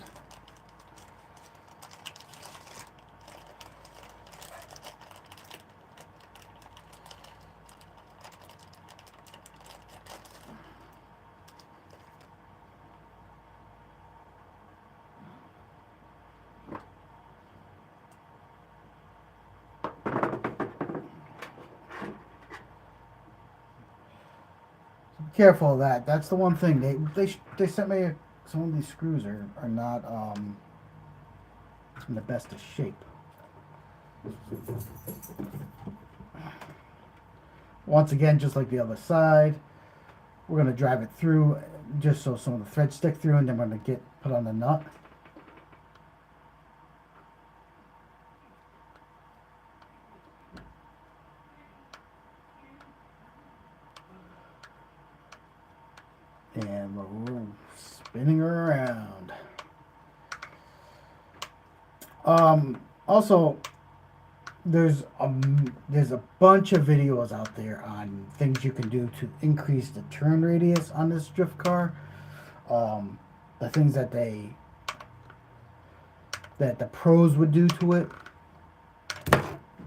Careful of that. That's the one thing they sent me. Some of these screws are not in the best of shape. Once again, just like the other side, we're gonna drive it through just so some of the threads stick through, and then we're gonna put on the nut. And we're spinning her around. Also, there's a bunch of videos out there on things you can do to increase the turn radius on this drift car. Um, the things that the pros would do to it.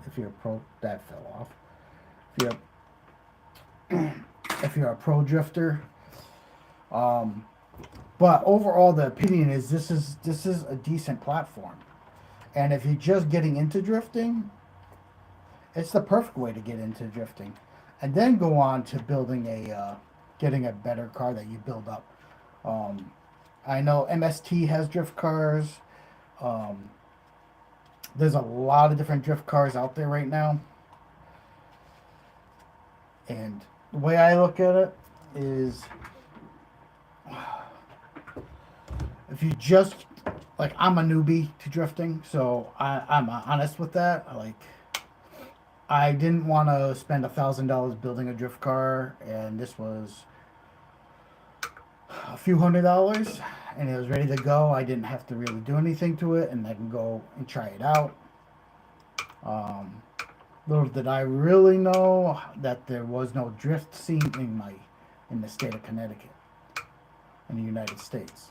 If you're a pro, that fell off. If you're if you're a pro drifter, um, but overall the opinion is this is a decent platform. And if you're just getting into drifting, it's the perfect way to get into drifting, and then go on to building getting a better car that you build up. Um, I know MST has drift cars. Um, there's a lot of different drift cars out there right now, and the way I look at it is, if you just like, I'm a newbie to drifting, so I'm honest with that. Like, I didn't want to spend $1,000 building a drift car, and this was a few $100s, and it was ready to go. I didn't have to really do anything to it, and I can go and try it out. Um, Little did I really know that there was no drift scene in the state of Connecticut, in the United States.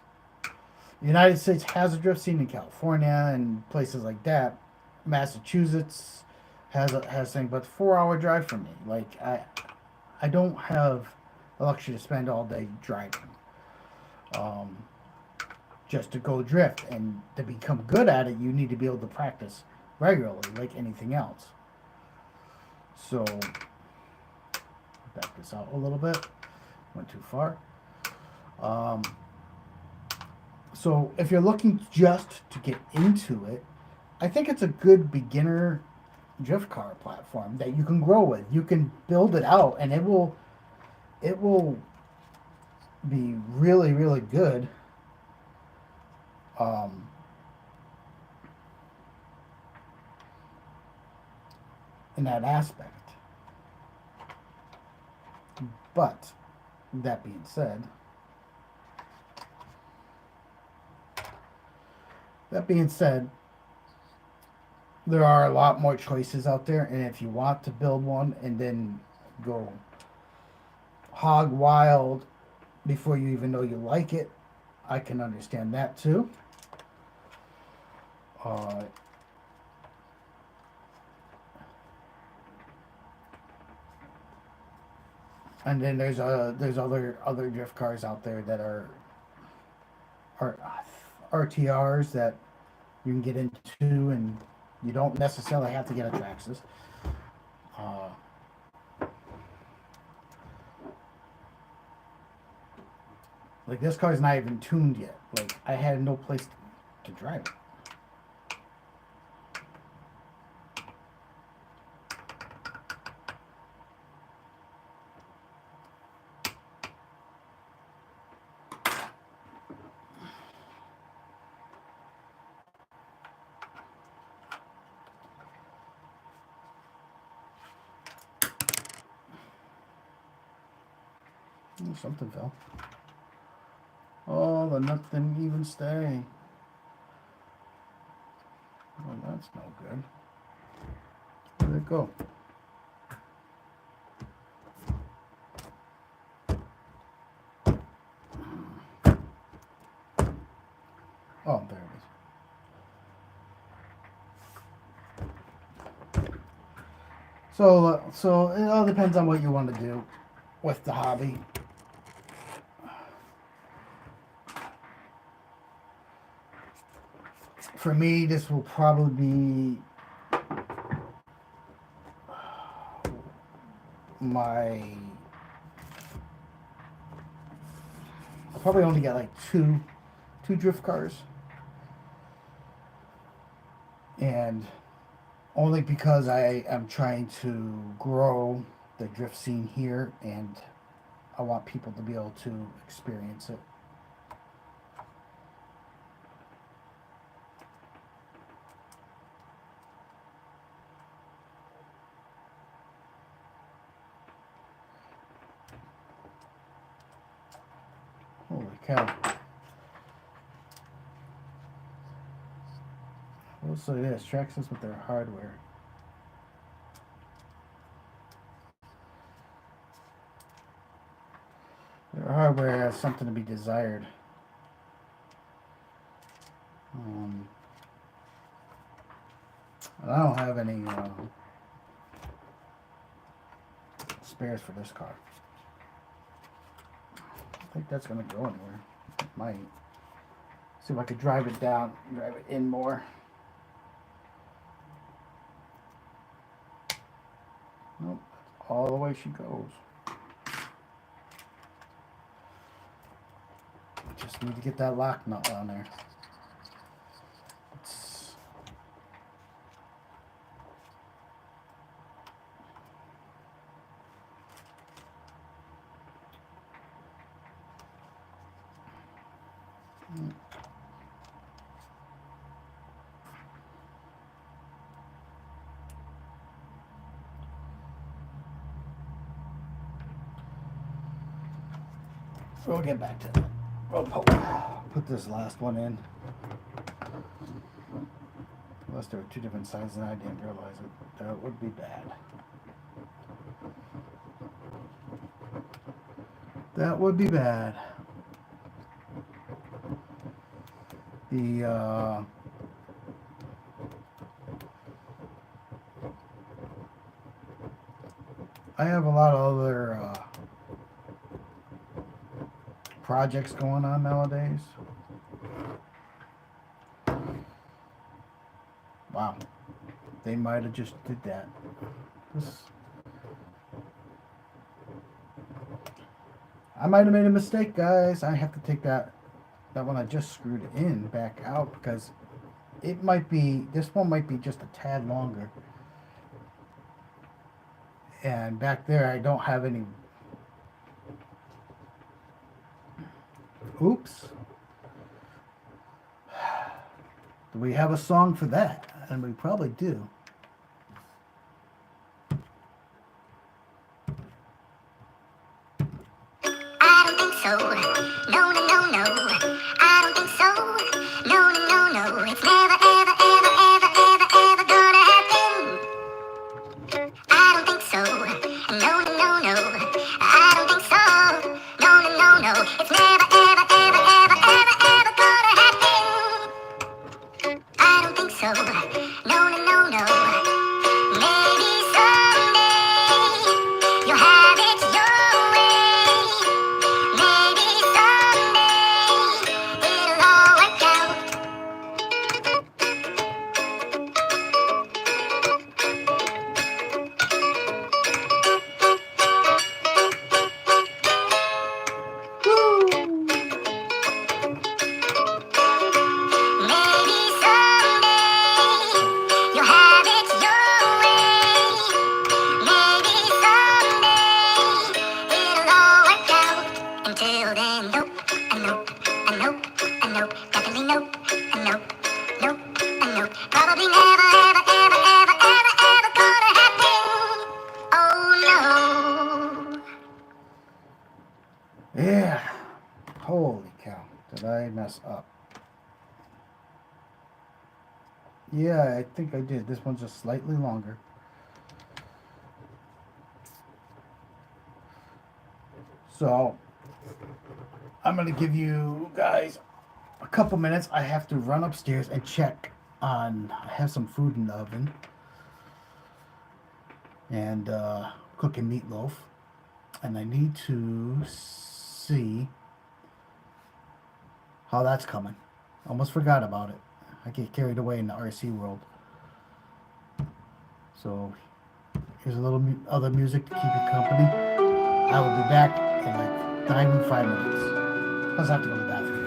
The United States has a drift scene in California and places like that. Massachusetts has thing, but 4 hour drive from me. Like, I don't have the luxury to spend all day driving. Um, just to go drift, and to become good at it, you need to be able to practice regularly, like anything else. So back this out a little bit. Went too far. Um, so if you're looking just to get into it, I think it's a good beginner drift car platform that you can grow with. You can build it out, and it will be really really good. Um, in that aspect. But that being said, that being said, there are a lot more choices out there, and if you want to build one and then go hog wild before you even know you like it, I can understand that too. Uh, and then there's other drift cars out there that are RTRs that you can get into, and you don't necessarily have to get a Traxxas. Uh, like, this car's not even tuned yet. Like, I had no place to drive it. Oh, something fell. Oh, the nut didn't even stay. Well, that's no good. Where'd it go? Oh, there it is. So it all depends on what you want to do with the hobby. For me, this will probably be my. I'll probably only get like two drift cars, and only because I am trying to grow the drift scene here, and I want people to be able to experience it. Holy cow. We'll say this, Traxxas with their hardware. Their hardware has something to be desired. I don't have any spares for this car. I think that's going to go anywhere. It might. See if I could drive it down, drive it in more. Nope, all the way she goes. Just need to get that lock nut on there. So we'll get back to that. We'll put this last one in. Unless there were two different sides and I didn't realize it. That would be bad. That would be bad. I have a lot of other projects going on nowadays. Wow, they might have just did that. I might have made a mistake, guys. I have to take that one I just screwed in back out because it might be, this one might be just a tad longer. And back there I don't have any. Oops. Do we have a song for that? And we probably do. I don't think so. No, no, no, no. I don't think so. No, no, no, no. It's never, ever, ever, ever, ever, ever gonna happen. I don't think so. No, no, no, no. I don't think so. No, no, no, no. It's never, ever, ever, ever, ever, ever gonna happen. I don't think so. No, no, no, no. Maybe someday you'll have it your way. Maybe someday it'll all work out. Maybe someday you'll have it your way. Maybe someday it'll all work out. Until then, nope, a nope, a nope, a nope, definitely nope, a nope, nope, a nope. Probably never, ever, ever, ever, ever, ever gonna happen. Oh no. Yeah. Holy cow. Did I mess up? Yeah, I think I did. This one's just slightly longer. So, I'm going to give you guys a couple minutes. I have to run upstairs and check on, I have some food in the oven. And cooking meatloaf. And I need to see how that's coming. Almost forgot about it. I get carried away in the RC world. So here's a little other music to keep you company. I will be back in like not even 5 minutes. Plus I have to go to the bathroom.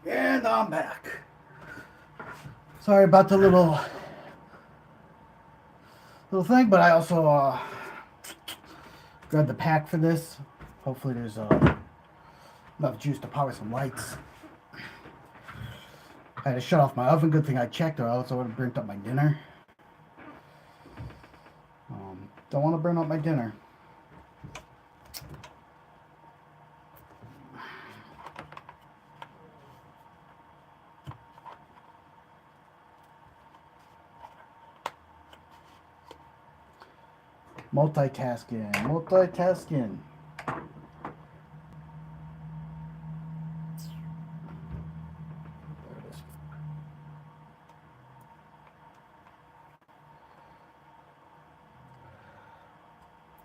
And I'm back. Sorry about the little thing, but I also grabbed the pack for this. Hopefully there's enough juice to power some lights. I had to shut off my oven. Good thing I checked, or else I would have burnt up my dinner. Don't want to burn up my dinner. Multitasking.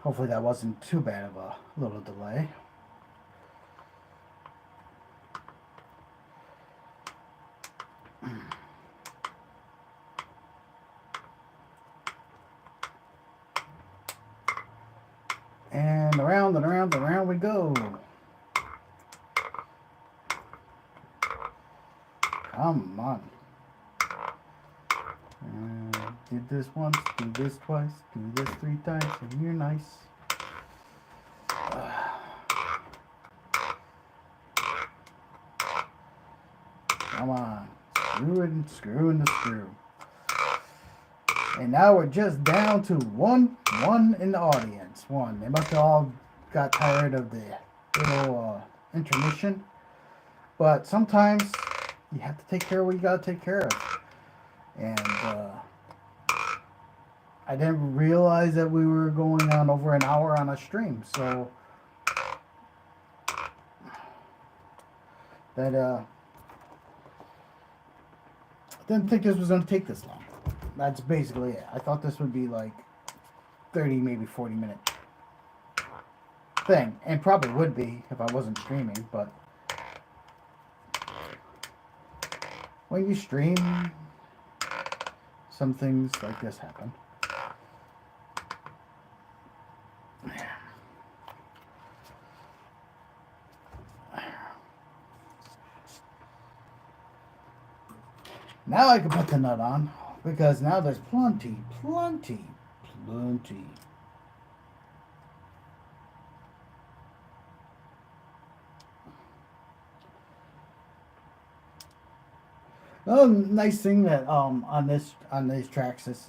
Hopefully that wasn't too bad of a little delay. And around and around and around we go. Come on. Did this once, do this twice, do this 3 times, and you're nice. Come on. Screw and the screw. And now we're just down to one in the audience. One. They must have all got tired of the little intermission. But sometimes you have to take care of what you gotta take care of. And I didn't realize that we were going on over an hour on a stream, so that didn't think this was gonna take this long. That's basically it. I thought this would be like 30, maybe 40-minute thing, and probably would be if I wasn't streaming, but when you stream, some things like this happen. Now I can put the nut on, because now there's plenty. Oh, nice thing that on these tracks is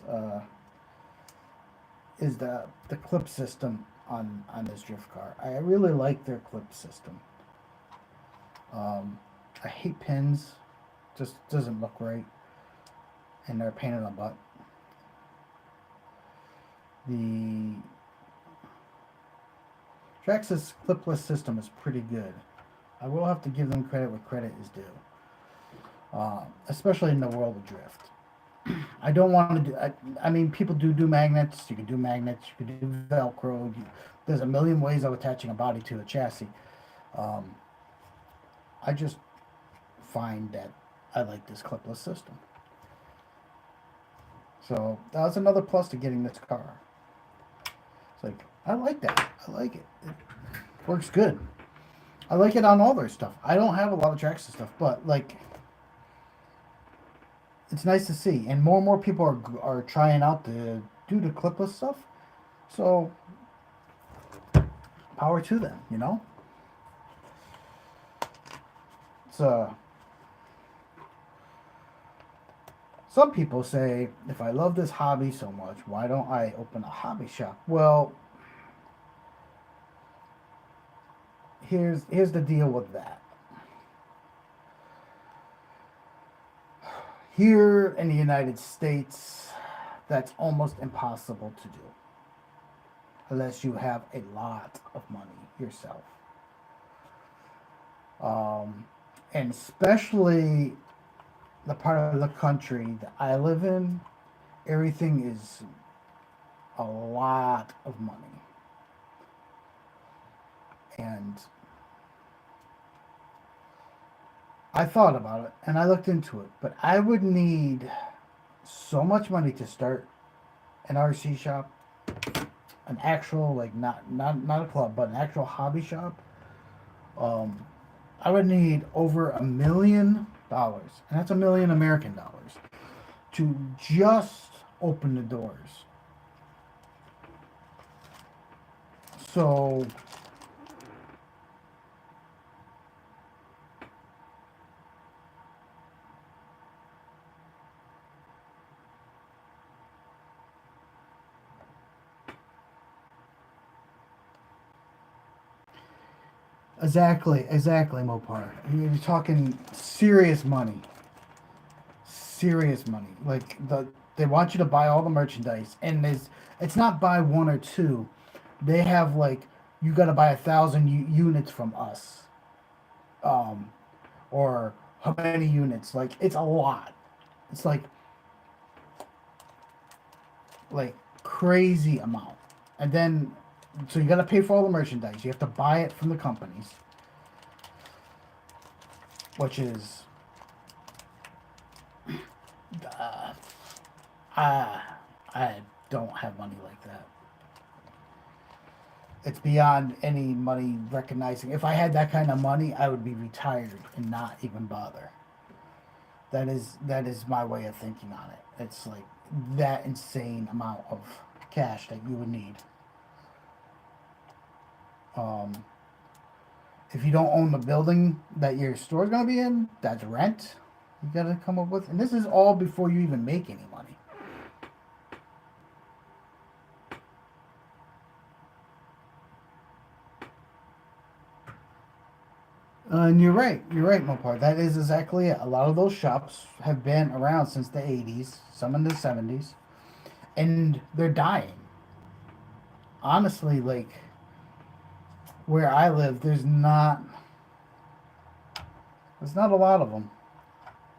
the clip system on this drift car. I really like their clip system. I hate pins. Just doesn't look right, and they're a pain in the butt. The Traxxas clipless system is pretty good. I will have to give them credit where credit is due, especially in the world of drift. I don't want to do. I mean, people do magnets. You can do magnets. You can do Velcro. There's a million ways of attaching a body to a chassis. I just find that I like this clipless system. So that was another plus to getting this car. It's like, I like that. I like it. It works good. I like it on all their stuff. I don't have a lot of Traxxas stuff, but like, it's nice to see. And more people are trying out to do the clipless stuff. So power to them, you know? It's some people say, if I love this hobby so much, why don't I open a hobby shop? Well, here's the deal with that. Here in the United States, that's almost impossible to do. Unless you have a lot of money yourself. And especially the part of the country that I live in, everything is a lot of money. And I thought about it and I looked into it, but I would need so much money to start an RC shop, an actual, like, not a club, but an actual hobby shop. I would need over $1 million, and that's $1 million American, to just open the doors. So exactly, Mopar. You're talking serious money. Serious money. Like they want you to buy all the merchandise, and it's not buy one or two. They have like you got to buy 1,000 units from us, um, or how many units? Like it's a lot. It's like crazy amount, and then so you got to pay for all the merchandise. You have to buy it from the companies, which is uh, I I don't have money like that. It's beyond any money recognizing. If I had that kind of money, I would be retired and not even bother. That is my way of thinking on it. It's like that insane amount of cash that you would need. Um, if you don't own the building that your store's gonna be in, that's rent. You gotta come up with, and this is all before you even make any money. And you're right, Mopar. That is exactly it. A lot of those shops have been around since the 80s, some in the 70s, and they're dying. Honestly, like where I live, there's not a lot of them.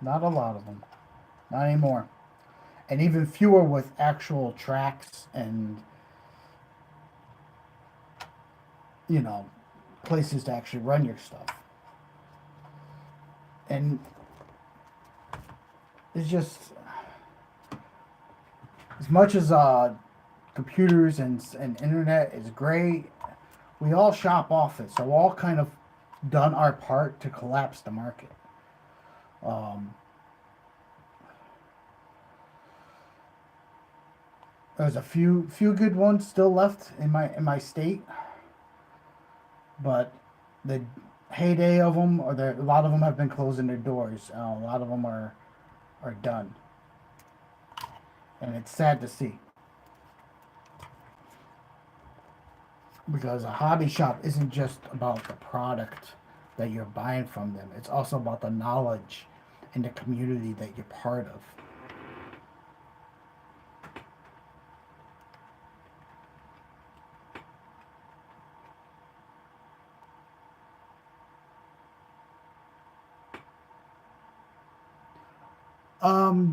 Not a lot of them. Not anymore. And even fewer with actual tracks and, you know, places to actually run your stuff. And it's just as much as computers and internet is great, we all shop off it. So we all kind of done our part to collapse the market. Um, there's a few good ones still left in my state, but the heyday of them, or a lot of them have been closing their doors. A lot of them are done, and it's sad to see because a hobby shop isn't just about the product that you're buying from them. It's also about the knowledge and the community that you're part of.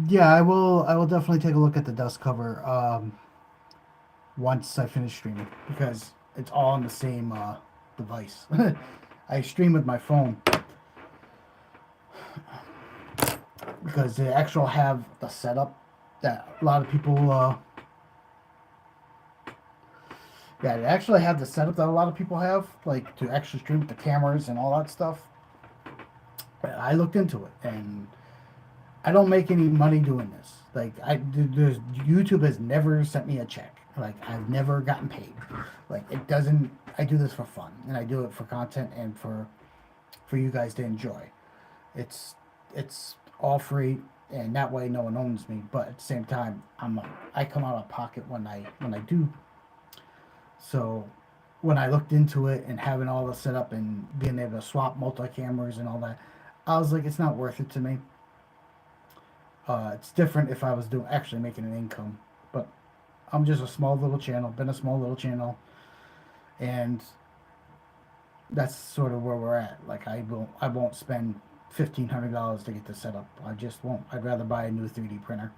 Yeah, I will. I will definitely take a look at the dust cover once I finish streaming because it's all on the same device. I stream with my phone because they actually have the setup that a lot of people. Yeah, they actually have the setup that a lot of people have, like to actually stream with the cameras and all that stuff. I looked into it and I don't make any money doing this. Like YouTube has never sent me a check. Like I've never gotten paid. Like it doesn't. I do this for fun, and I do it for content and for you guys to enjoy. It's all free, and that way no one owns me. But at the same time, I come out of pocket when I do. So when I looked into it and having all the setup and being able to swap multi cameras and all that, I was like, it's not worth it to me. It's different if I was doing actually making an income, but I'm just a small little channel, been a small little channel, and that's sort of where we're at. Like I won't spend $1,500 to get this set up. I just won't. I'd rather buy a new 3D printer.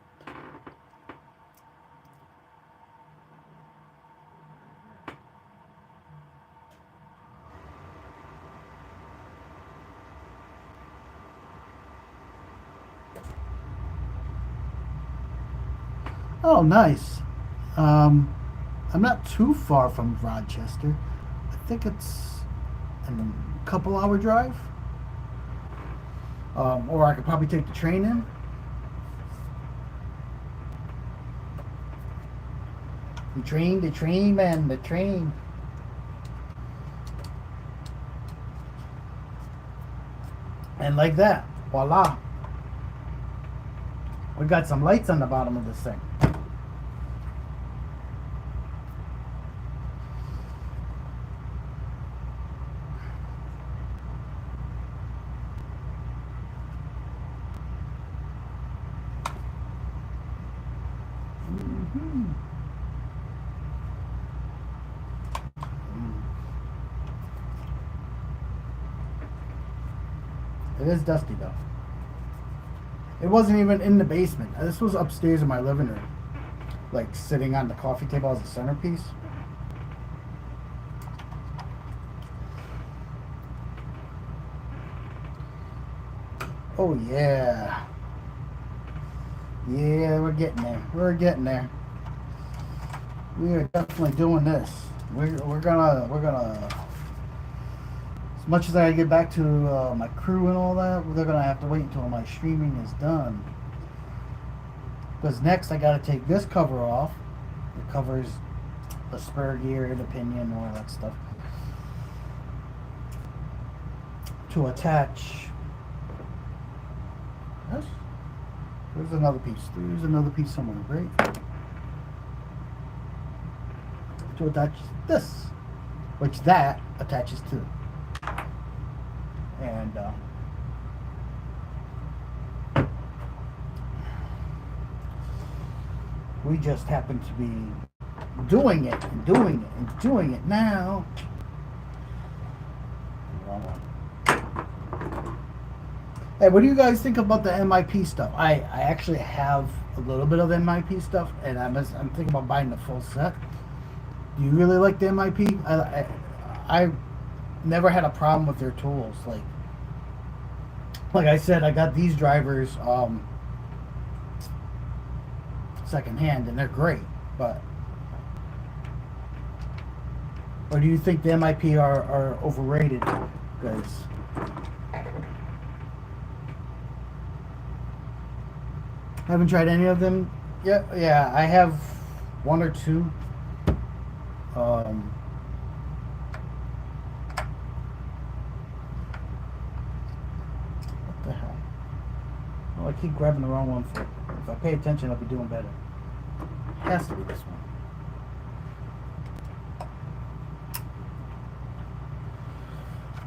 Oh, nice. Um, I'm not too far from Rochester. I think it's a couple hour drive. Or I could probably take the train in. The train, man, the train. And like that, voila. We got some lights on the bottom of this thing. It is dusty though. It wasn't even in the basement. This was upstairs in my living room. Like sitting on the coffee table as a centerpiece. Oh yeah. Yeah, we're getting there. We're getting there. We are definitely doing this. We're gonna as much as I get back to my crew and all that, they're gonna have to wait until my streaming is done. Because next I gotta take this cover off. It covers the spur gear, the pinion, all that stuff. To attach this. There's another piece. There's another piece somewhere, right? To attach this, which that attaches to. And we just happen to be doing it and doing it and doing it now. Wrong one. Hey, what do you guys think about the MIP stuff? I actually have a little bit of MIP stuff, and I'm thinking about buying the full set. Do you really like the MIP? I never had a problem with their tools. Like I said, I got these drivers secondhand, and they're great. But or do you think the MIP are overrated, guys? Haven't tried any of them yet. Yeah, I have one or two. What the hell? Oh, I keep grabbing the wrong one. If I pay attention, I'll be doing better. Has to be this one.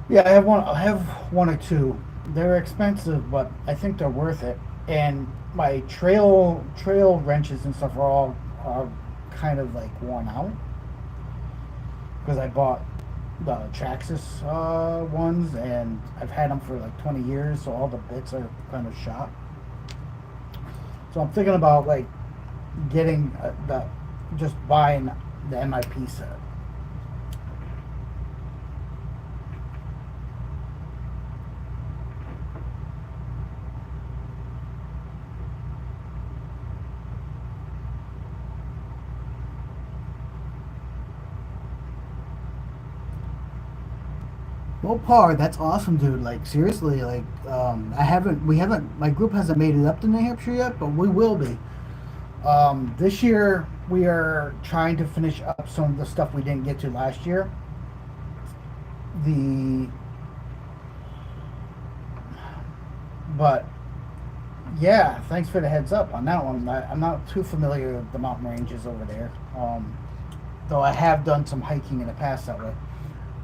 Yeah, I have one. I have one or two. They're expensive, but I think they're worth it. And my trail wrenches and stuff are kind of like worn out because I bought the Traxxas ones, and I've had them for like 20 years, so all the bits are kind of shot. So I'm thinking about like getting just buying the MIP set. Well, Par, that's awesome, dude. Like, seriously, like, my group hasn't made it up to New Hampshire yet, but we will be. This year, we are trying to finish up some of the stuff we didn't get to last year. But, yeah, thanks for the heads up on that one. I'm not too familiar with the mountain ranges over there. Though I have done some hiking in the past that way.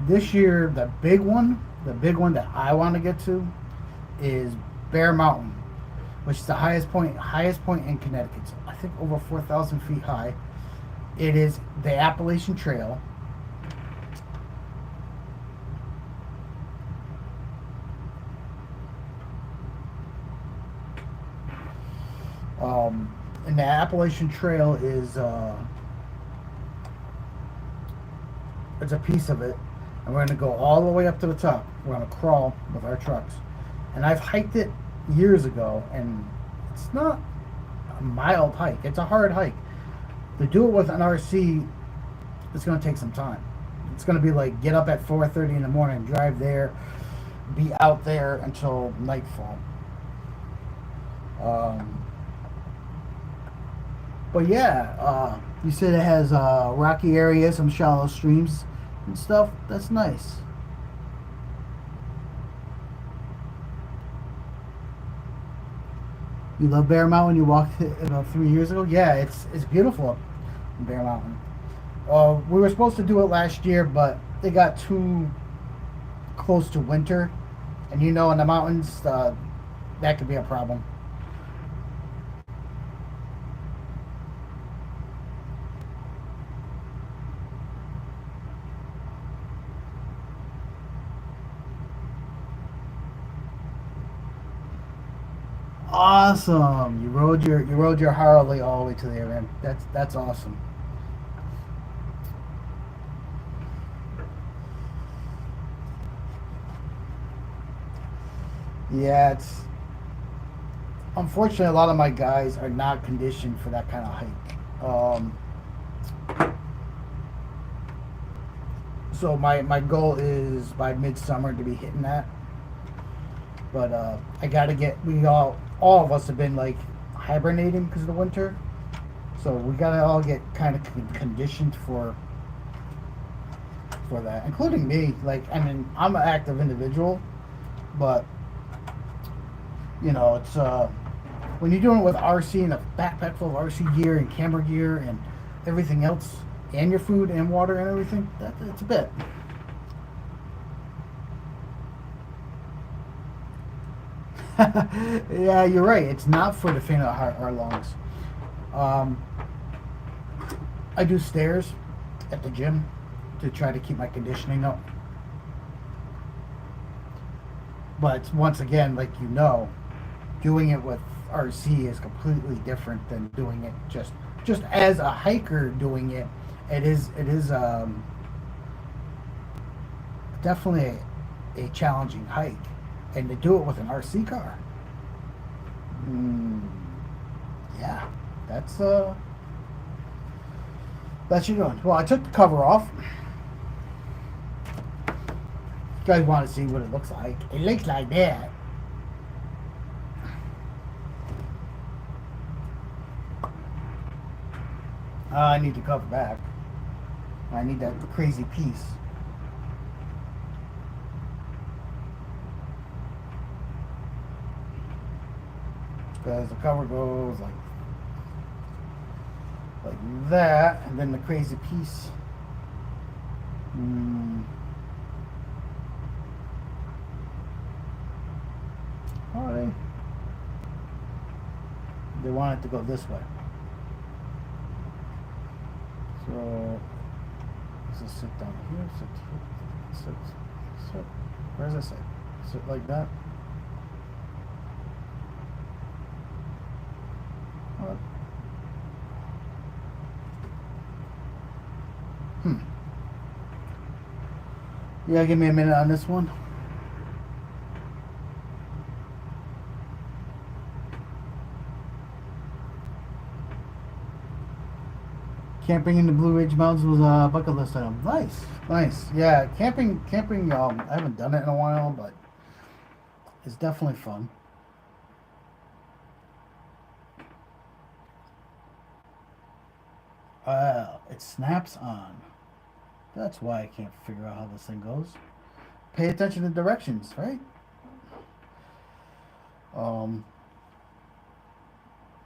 This year, the big one that I want to get to is Bear Mountain, which is the highest point in Connecticut. So I think over 4,000 feet high. It is the Appalachian Trail. And the Appalachian Trail is it's a piece of it. And we're going to go all the way up to the top. We're going to crawl with our trucks. And I've hiked it years ago, and it's not a mild hike. It's a hard hike. To do it with an RC, it's going to take some time. It's going to be like get up at 4:30 in the morning, drive there, be out there until nightfall. Um, but yeah, you said it has rocky areas, some shallow streams and stuff. That's nice. You love Bear Mountain. You walked it about 3 years ago. Yeah, it's beautiful up in Bear Mountain. We were supposed to do it last year, but it got too close to winter, and you know, in the mountains, that could be a problem. Awesome! You rode your Harley all the way to there, man. That's awesome. Yeah, it's unfortunately a lot of my guys are not conditioned for that kind of hike. So my goal is by midsummer to be hitting that. But I gotta get. We all of us have been like hibernating because of the winter. So we gotta all get kind of conditioned for that, including me. Like, I mean, I'm an active individual, but you know, it's when you're doing it with RC and a backpack full of RC gear and camera gear and everything else, and your food and water and everything. That's a bit. Yeah, you're right. It's not for the faint of heart or lungs. Um, I do stairs at the gym to try to keep my conditioning up. But once again, like you know, doing it with RC is completely different than doing it just as a hiker doing it. It is definitely a challenging hike, and to do it with an RC car, mm, yeah, that's that's your doing. Well, I took the cover off. You guys want to see what it looks like? It looks like that. I need to cover back. I need that crazy piece. Because the cover goes like that, and then the crazy piece. Mm, oh, they want it to go this way. So let's just sit down here, sit. Where does it sit? Sit like that. What? Hmm. Yeah, give me a minute on this one. Camping in the Blue Ridge Mountains was a bucket list item. Nice, nice. Yeah, camping. I haven't done it in a while, but it's definitely fun. It snaps on. That's why I can't figure out how this thing goes. Pay attention to directions, right? Um.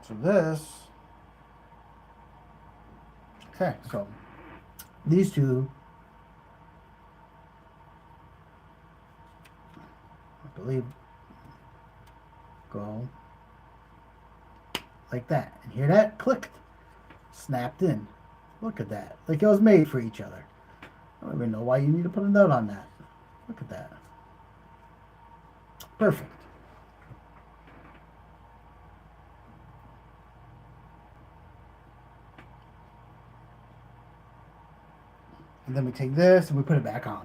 So this. Okay, so these two, I believe, go like that. And hear that? Clicked. Snapped in. Look at that. Like it was made for each other. I don't even know why you need to put a note on that. Look at that. Perfect. And then we take this and we put it back on.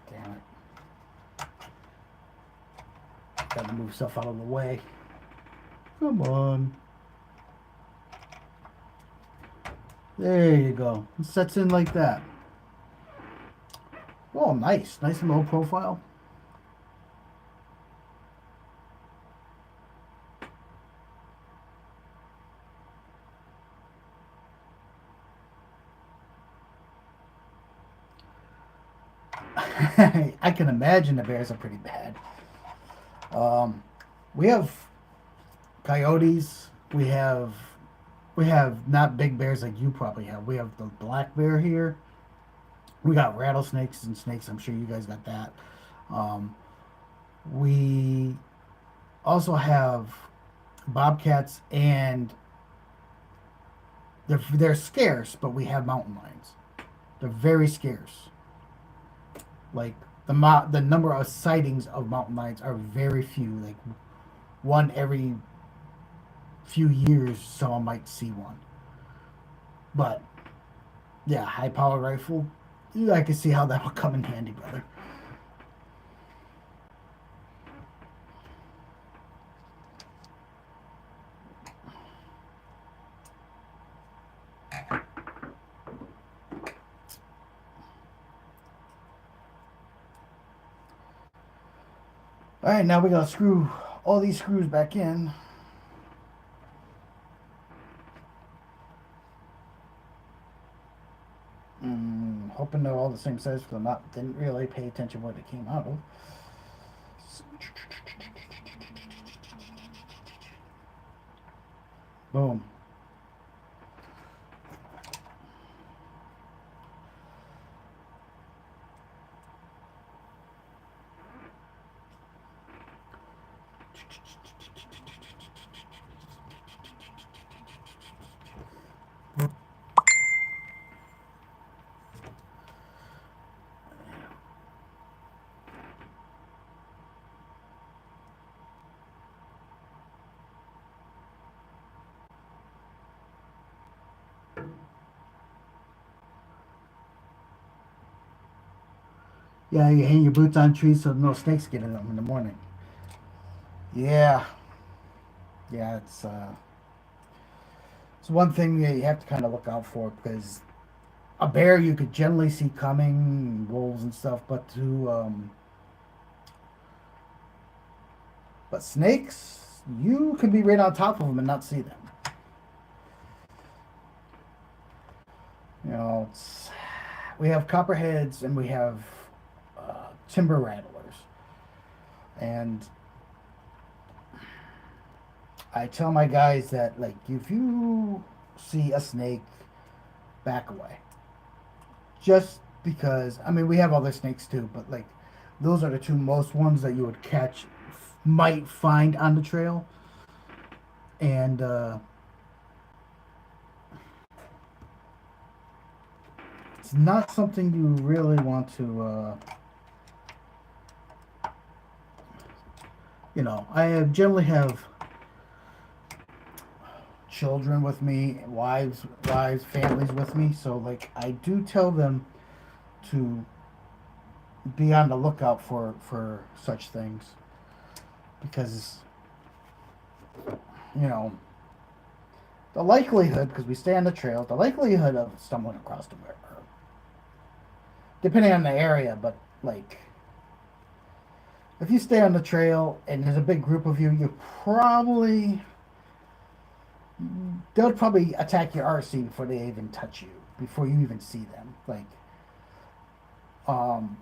Damn it. Gotta move stuff out of the way. Come on. There you go. It sets in like that. Oh, nice. Nice and low profile. I can imagine the bears are pretty bad. Um, we have coyotes. We have not big bears like you probably have. We have the black bear here. We got rattlesnakes and snakes. I'm sure you guys got that. Um, we also have bobcats, and they're scarce, but we have mountain lions. They're very scarce. Like the number of sightings of mountain lions are very few. Like one every few years, someone might see one. But yeah, high power rifle. Yeah, I can see how that would come in handy, brother. All right, now we gotta screw all these screws back in. Hoping they're all the same size because I didn't really pay attention what it came out of. Boom. Yeah, you hang your boots on trees so no snakes get in them in the morning. Yeah, yeah, it's one thing that you have to kind of look out for because a bear you could generally see coming, wolves and stuff, but snakes you can be right on top of them and not see them. You know, we have copperheads and we have timber rattlers, and I tell my guys that like if you see a snake, back away. Just because I mean we have other snakes too, but like those are the two most ones that you would catch, might find on the trail, and it's not something you really want to. I generally have children with me, wives, families with me. So like I do tell them to be on the lookout for such things because you know the likelihood because we stay on the trail, the likelihood of stumbling across the bear, depending on the area, but like if you stay on the trail and there's a big group of you, you probably they'll probably attack your RC before they even touch you, before you even see them. Like, um,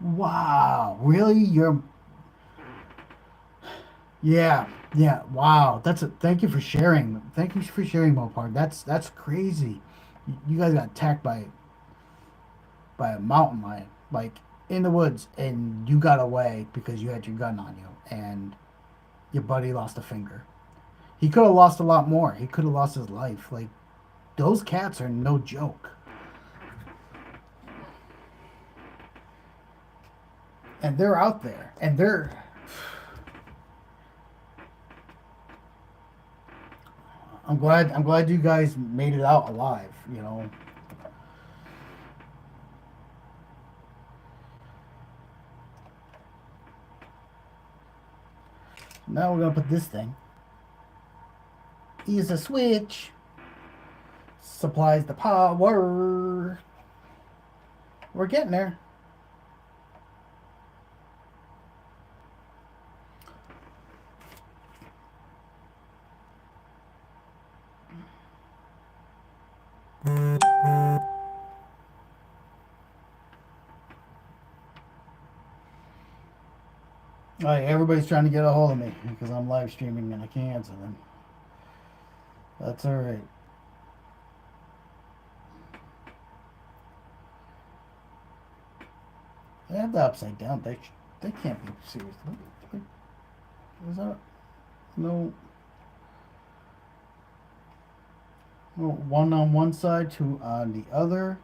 wow, really? Yeah, yeah, wow. Thank you for sharing. Thank you for sharing, Mopar. That's crazy. You guys got attacked by a mountain lion, like in the woods, and you got away because you had your gun on you, and your buddy lost a finger. He could have lost a lot more. He could have lost his life. Like those cats are no joke. And they're out there, and they're. I'm glad you guys made it out alive. You know. Now we're gonna put this thing. Use a switch. Supplies the power. We're getting there. Like, everybody's trying to get a hold of me because I'm live streaming and I can't answer them. That's alright. They have the upside down. They can't be serious. Is that no? No, one on one side, two on the other.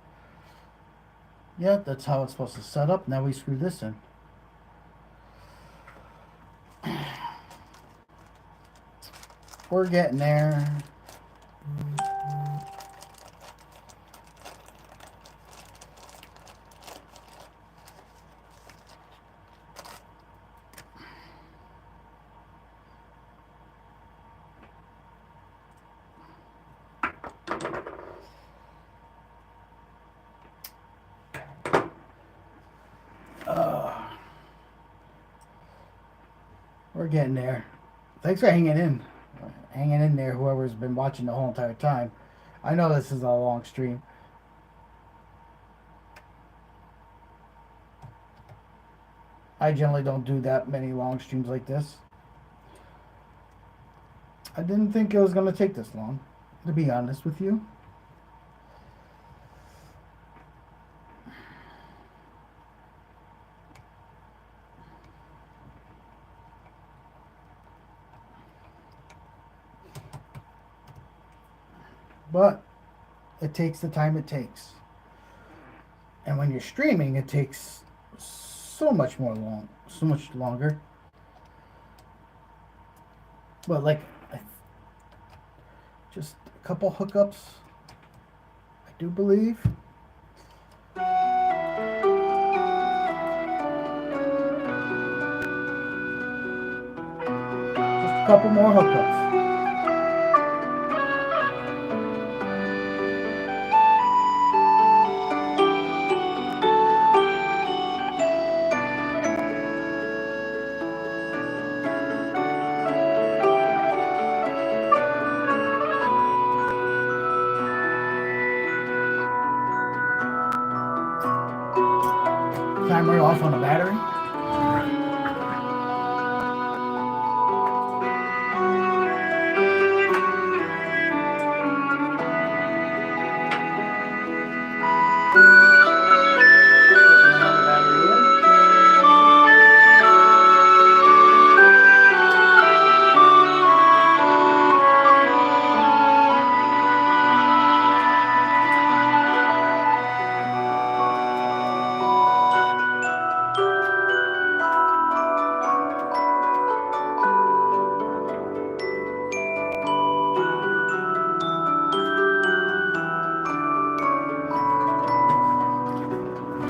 Yeah, that's how it's supposed to set up. Now we screw this in. We're getting there. We're getting there. Thanks for hanging in. Hanging in there, whoever's been watching the whole entire time. I know this is a long stream. I generally don't do that many long streams like this. I didn't think it was going to take this long, to be honest with you. But it takes the time it takes. And when you're streaming, it takes so much longer. But like, just a couple hookups, I do believe. Just a couple more hookups. Timer off on the battery.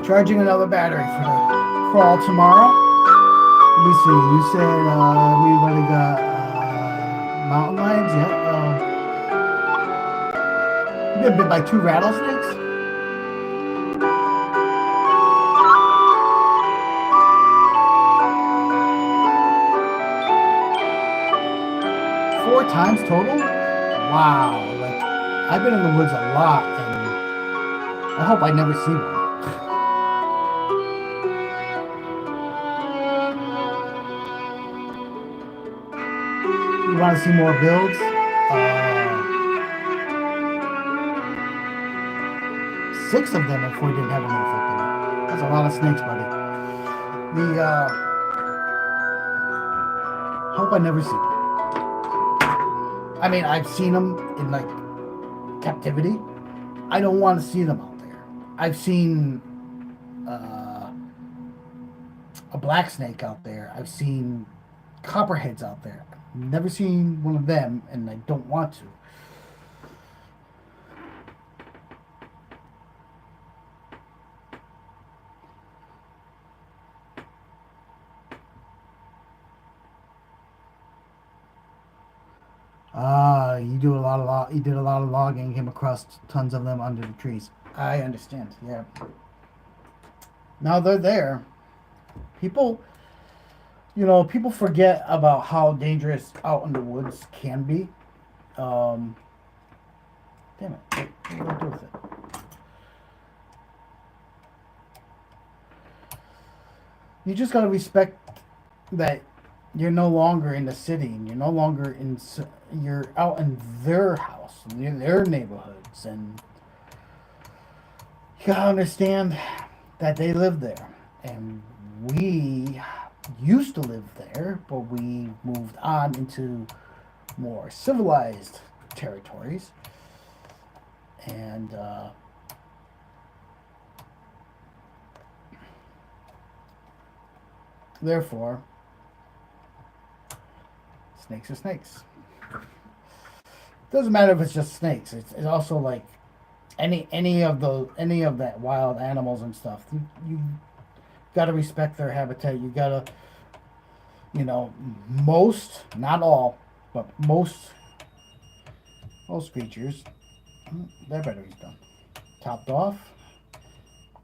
Charging another battery for the crawl tomorrow. Let me see. You said everybody got mountain lions. Yeah. You been bit by 2 rattlesnakes? Four times total? Wow. Like, I've been in the woods a lot, and I hope I never see one. You want to see more builds? 6 of them if we didn't have any infected. That's a lot of snakes, buddy. Hope I never see them. I mean, I've seen them in like captivity. I don't want to see them out there. I've seen a black snake out there. I've seen copperheads out there. Never seen one of them, and I don't want to. Ah, you did a lot of logging, came across tons of them under the trees. I understand. Yeah. Now they're there. People, people forget about how dangerous out in the woods can be. Um, Damn it! What do I do with it? You just gotta respect that you're no longer in the city, and you're no longer you're out in their house, in their neighborhoods, and you gotta understand that they live there, and we used to live there, but we moved on into more civilized territories, and therefore, snakes are snakes. Doesn't matter if it's just snakes. It's also like any of that wild animals and stuff. You got to respect their habitat. You got to, most, not all, but most creatures. That battery's done. Topped off.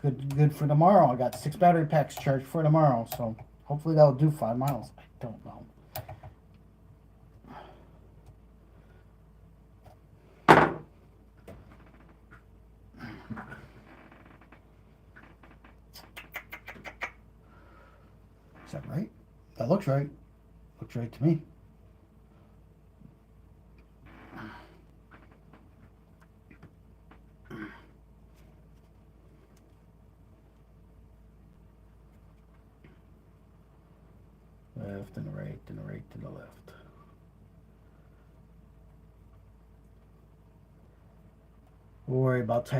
Good for tomorrow. I got 6 battery packs charged for tomorrow, so hopefully that'll do 5 miles. I don't know. Is that right? That looks right. Looks right to me. Left and right and right to the left. We'll worry about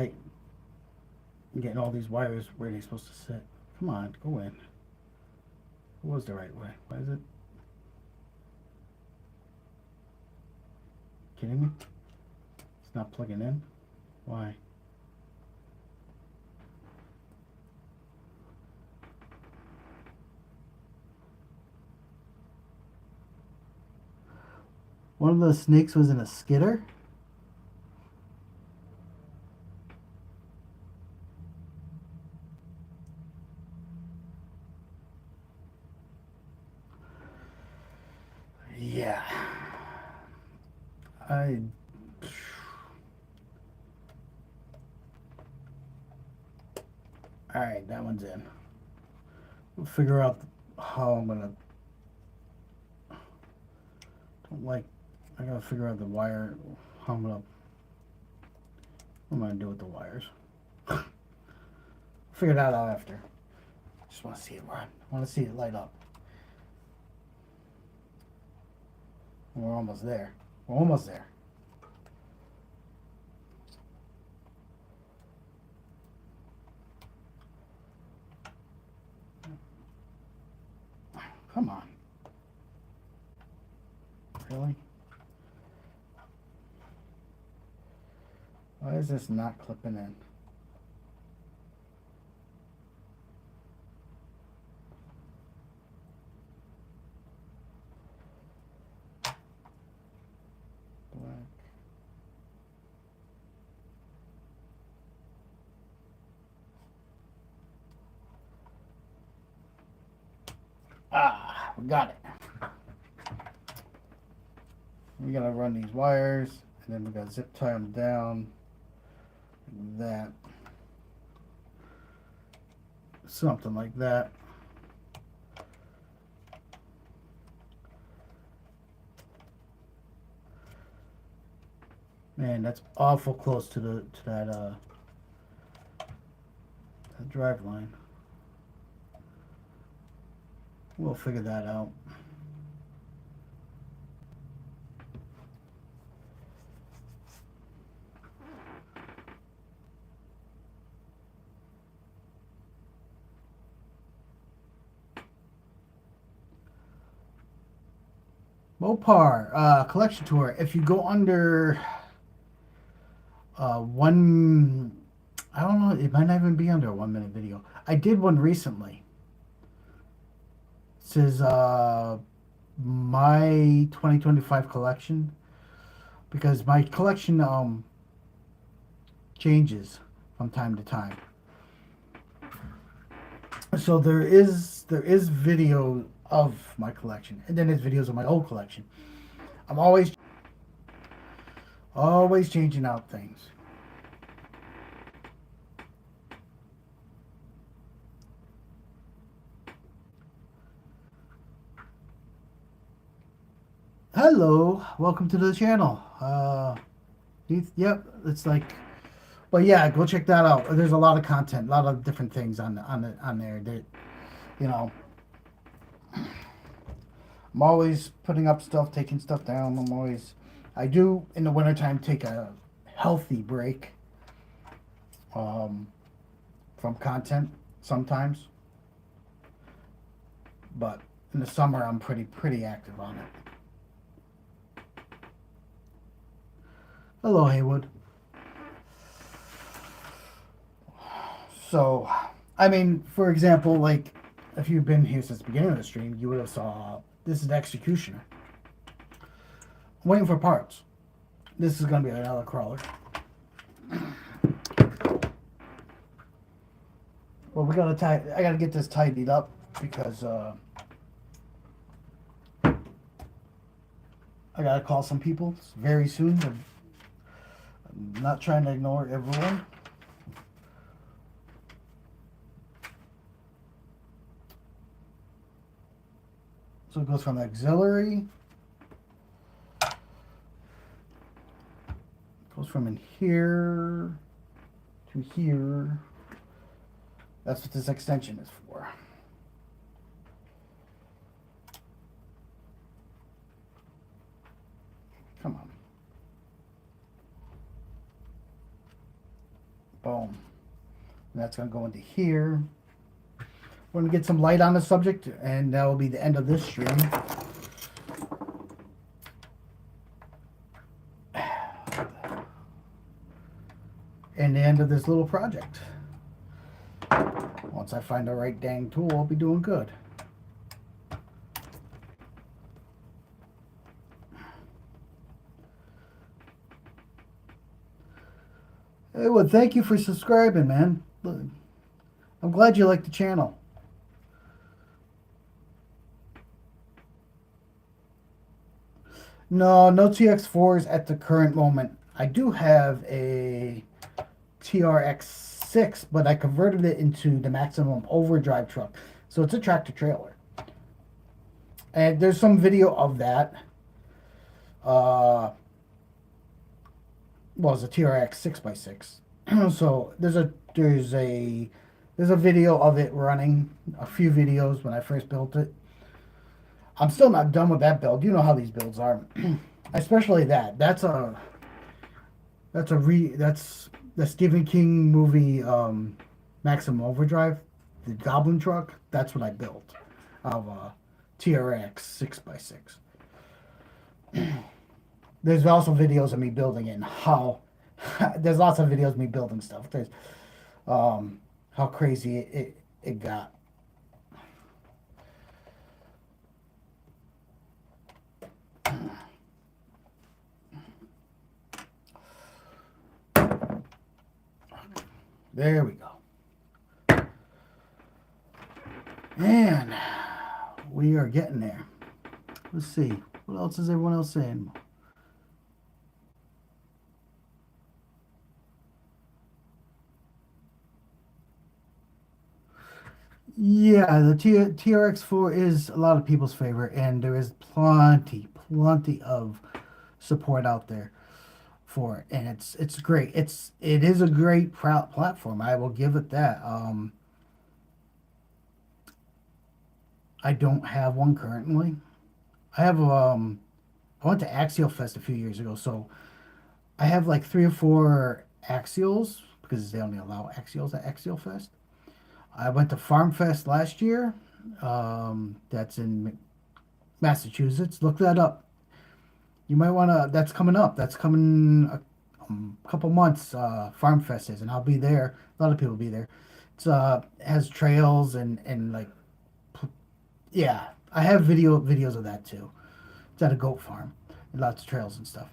getting all these wires where they're supposed to sit. Come on, go in. What was the right way? Why is it? Kidding me? It's not plugging in? Why? One of the snakes was in a skidder? Yeah. Alright, that one's in. We'll figure out how I'm gonna. I gotta figure out the wire. How I'm gonna. What am I gonna do with the wires? Figure that out after. Just want to see it run. I want to see it light up. We're almost there. We're almost there. Come on. Really? Why is this not clipping in? Black. Ah, we got it. We gotta run these wires, and then we gotta zip tie them down. Like that. Something like that. Man, that's awful close to that drive line. We'll figure that out. Mopar collection tour. If you go under one, I don't know, it might not even be under a 1 minute video. I did one recently. It says my 2025 collection, because my collection changes from time to time. So there is video of my collection, and then there's videos of my old collection. I'm always changing out things. Hello, welcome to the channel. Yep, it's like, but yeah, go check that out. There's a lot of content, a lot of different things on there. That, you know, I'm always putting up stuff, taking stuff down. I do in the wintertime take a healthy break from content sometimes, but in the summer I'm pretty active on it. Hello, Haywood. So, I mean, for example, like, if you've been here since the beginning of the stream, you would have saw, this is the Executioner. I'm waiting for parts. This is going to be another crawler. Well, I gotta get this tidied up, because, I gotta call some people very soon. I'm not trying to ignore everyone. So it goes from auxiliary, goes from in here to here. That's what this extension is for. Come on. Boom. And that's going to go into here. We're going to get some light on the subject, and that will be the end of this stream. And the end of this little project. Once I find the right dang tool, I'll be doing good. Hey, well, thank you for subscribing, man. I'm glad you like the channel. No TX4s at the current moment. I do have a TRX6, but I converted it into the maximum overdrive truck. So it's a tractor trailer. And there's some video of that. Well, it's a TRX 6x6. So there's a video of it running, a few videos when I first built it. I'm still not done with that build. You know how these builds are. Especially that. That's the Stephen King movie, Maximum Overdrive, the Goblin truck. That's what I built of a TRX 6x6. There's also videos of me building it and how there's lots of videos of me building stuff. There's how crazy it got. There we go. And we are getting there. Let's see. What else is everyone else saying? Yeah, the TRX4 is a lot of people's favorite, and there is plenty of support out there for it, and it's great. It is a great platform. I will give it that. I don't have one currently. I went to Axial Fest a few years ago, so I have like 3 or 4 Axials because they only allow Axials at Axial Fest. I went to Farm Fest last year. That's in Massachusetts. Look that up. You might want to. That's coming up. That's coming a couple months. Farm Fest is, and I'll be there. A lot of people will be there. It's has trails and like yeah. I have videos of that too. It's at a goat farm. Lots of trails and stuff.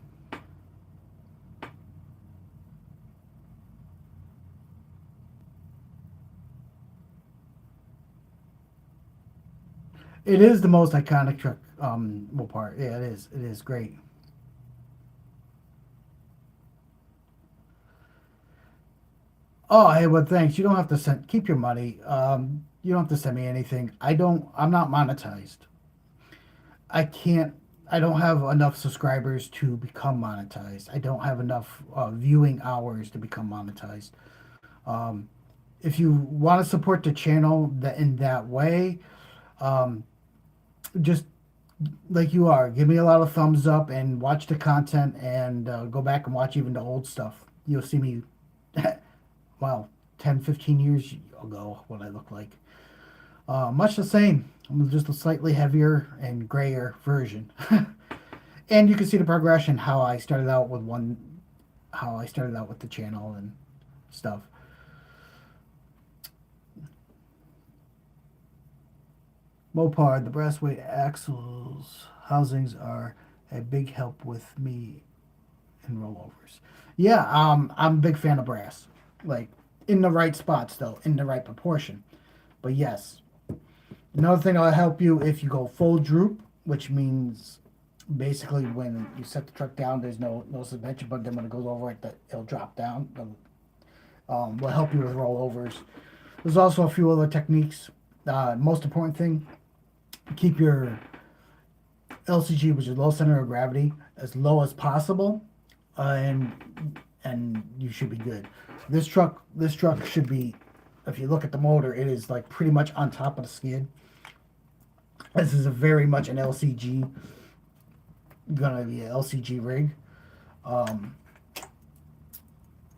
It is the most iconic truck. Mopar. Yeah, it is. It is great. Oh, hey, well, thanks. You don't have to send. Keep your money. You don't have to send me anything. I don't. I'm not monetized. I can't. I don't have enough subscribers to become monetized. I don't have enough viewing hours to become monetized. Um, if you want to support the channel that in that way, um, just like you are, give me a lot of thumbs up and watch the content and go back and watch even the old stuff. You'll see me, wow, 10, 15 years ago, what I look like. Much the same. I'm just a slightly heavier and grayer version. And you can see the progression, how I started out with the channel and stuff. Mopar, the brass weight axles housings are a big help with me in rollovers. Yeah, I'm a big fan of brass. Like in the right spots though, in the right proportion. But yes, another thing that'll help you if you go full droop, which means basically when you set the truck down, there's no suspension, but then when it goes over it, it'll drop down. Will help you with rollovers. There's also a few other techniques. Most important thing, keep your LCG, which is low center of gravity, as low as possible, and you should be good. This truck should be, if you look at the motor, it is like pretty much on top of the skid. This is a very much an LCG, gonna be an LCG rig. Um,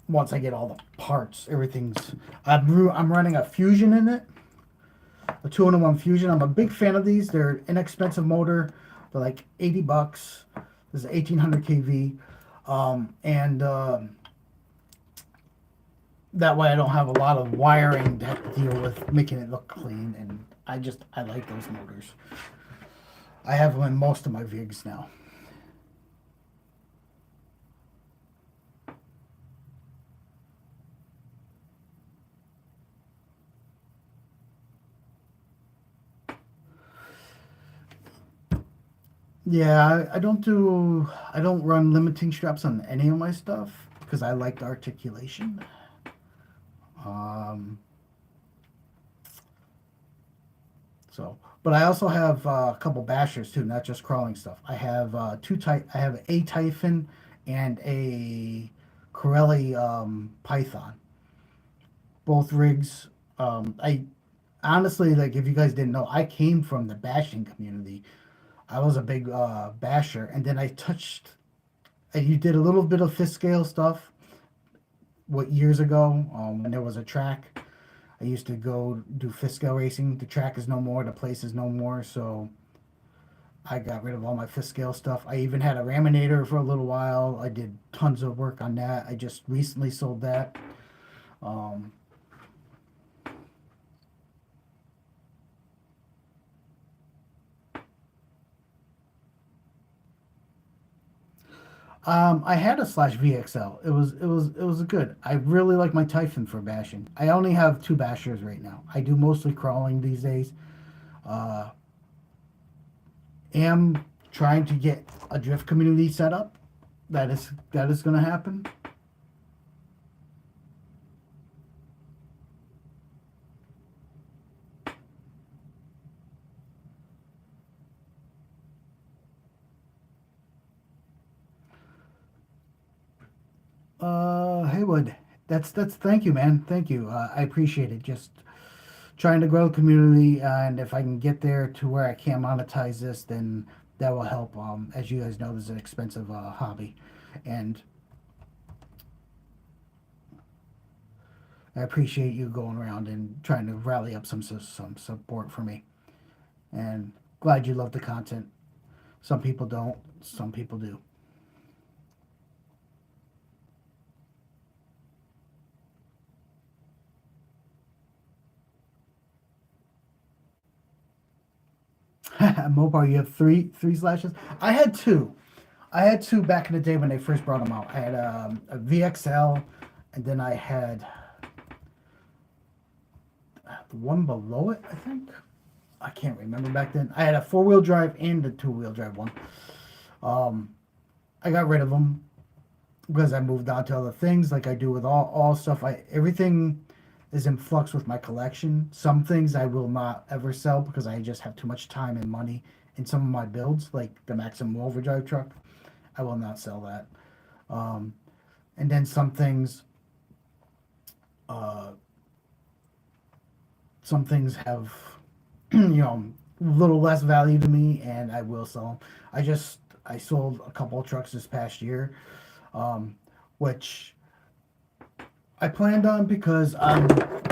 Once I get all the parts, everything's. I'm running a Fusion in it, a 2-in-1 Fusion. I'm a big fan of these. They're inexpensive motor. They're like $80. This is 1800 kV, and that way I don't have a lot of wiring to have to deal with making it look clean. And I like those motors. I have them in most of my Vigs now. Yeah, I don't run limiting straps on any of my stuff because I like the articulation. Um, but I also have a couple bashers too, not just crawling stuff. I have I have a Typhon and a Corelli Python. Both rigs. I honestly, like, if you guys didn't know, I came from the bashing community. I was a big basher, and then I touched. You did a little bit of fifth scale stuff. What, years ago, when there was a track, I used to go do fifth scale racing. The track is no more. The place is no more. So I got rid of all my fifth scale stuff. I even had a raminator for a little while. I did tons of work on that. I just recently sold that. Um, I had a slash VXL. It was good. I really like my Typhon for bashing. I only have two bashers right now. I do mostly crawling these days. Uh, am trying to get a drift community set up. That is going to happen. Haywood, that's thank you, man. Thank you. I appreciate it. Just trying to grow the community, and if I can get there to where I can monetize this, then that will help. As you guys know, this is an expensive hobby, and I appreciate you going around and trying to rally up some support for me. And glad you love the content. Some people don't. Some people do. Mopar, you have three slashes. I had two. I had two back in the day when they first brought them out. I had a VXL, and then I had the one below it. I think I can't remember back then. I had a 4-wheel drive and a 2-wheel drive one. Um, I got rid of them because I moved on to other things, like I do with all stuff. Everything is in flux with my collection. Some things I will not ever sell because I just have too much time and money in some of my builds, like the Maximum Overdrive truck. I will not sell that. Um, and then uh, some things have, a little less value to me, and I will sell them. I sold a couple of trucks this past year, um, which I planned on because I'm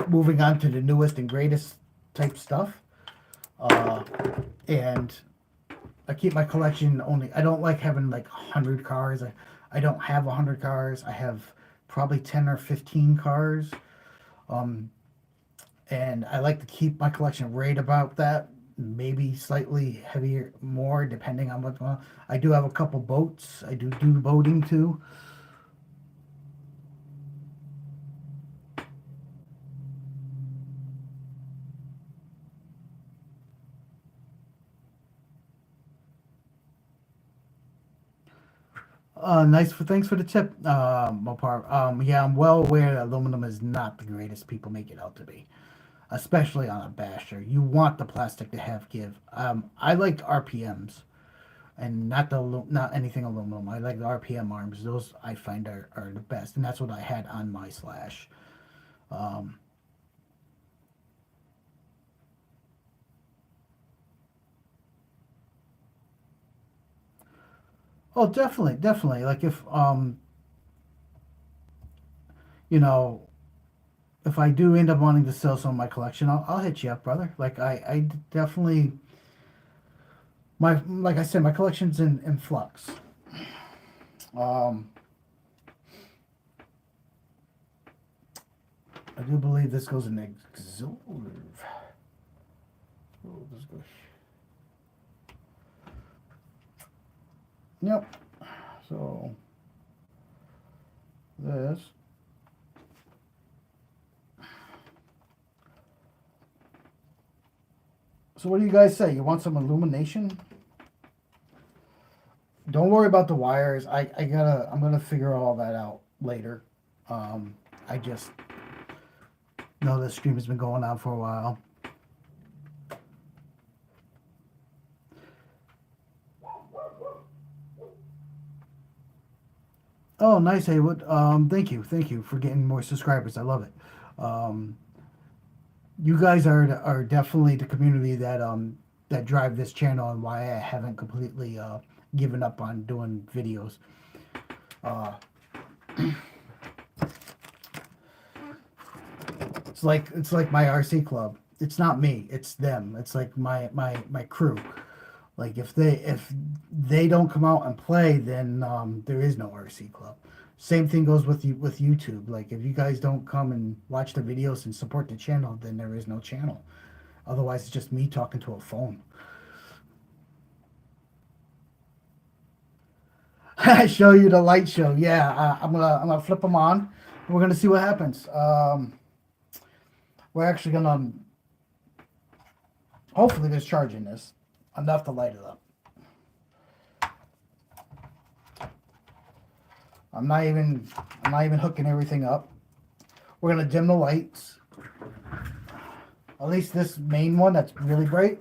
moving on to the newest and greatest type stuff. Uh, and I keep my collection only. I don't like having like 100 cars. I don't have 100 cars. I have probably 10 or 15 cars. Um, and I like to keep my collection right about that. Maybe slightly heavier, more depending on what's going on. I do have a couple boats. I do boating too. Nice for thanks for the tip, Mopar. Yeah, I'm well aware that aluminum is not the greatest people make it out to be, especially on a basher. You want the plastic to have give. I like RPMs and not anything aluminum. I like the RPM arms. Those I find are the best, and that's what I had on my slash. Um, oh, definitely, definitely. Like if you know, if I do end up wanting to sell some of my collection, I'll hit you up, brother. Like I definitely like I said, my collection's in flux. Um, I do believe this goes in Exorv. Oh, this goes. Yep. So this. So what do you guys say? You want some illumination? Don't worry about the wires. I'm gonna figure all that out later. I just know this stream has been going on for a while. Oh, nice, Haywood. Thank you for getting more subscribers. I love it. Um, you guys are definitely the community that drive this channel and why I haven't completely given up on doing videos. Uh, it's like my RC club. It's not me. It's them. It's like my crew. Like if they don't come out and play, then there is no RC club. Same thing goes with YouTube. Like if you guys don't come and watch the videos and support the channel, then there is no channel. Otherwise, it's just me talking to a phone. Show you the light show. Yeah, I'm gonna flip them on. We're gonna see what happens. We're actually gonna hopefully there's charge in this enough to light it up. I'm not even hooking everything up. We're gonna dim the lights. At least this main one that's really bright.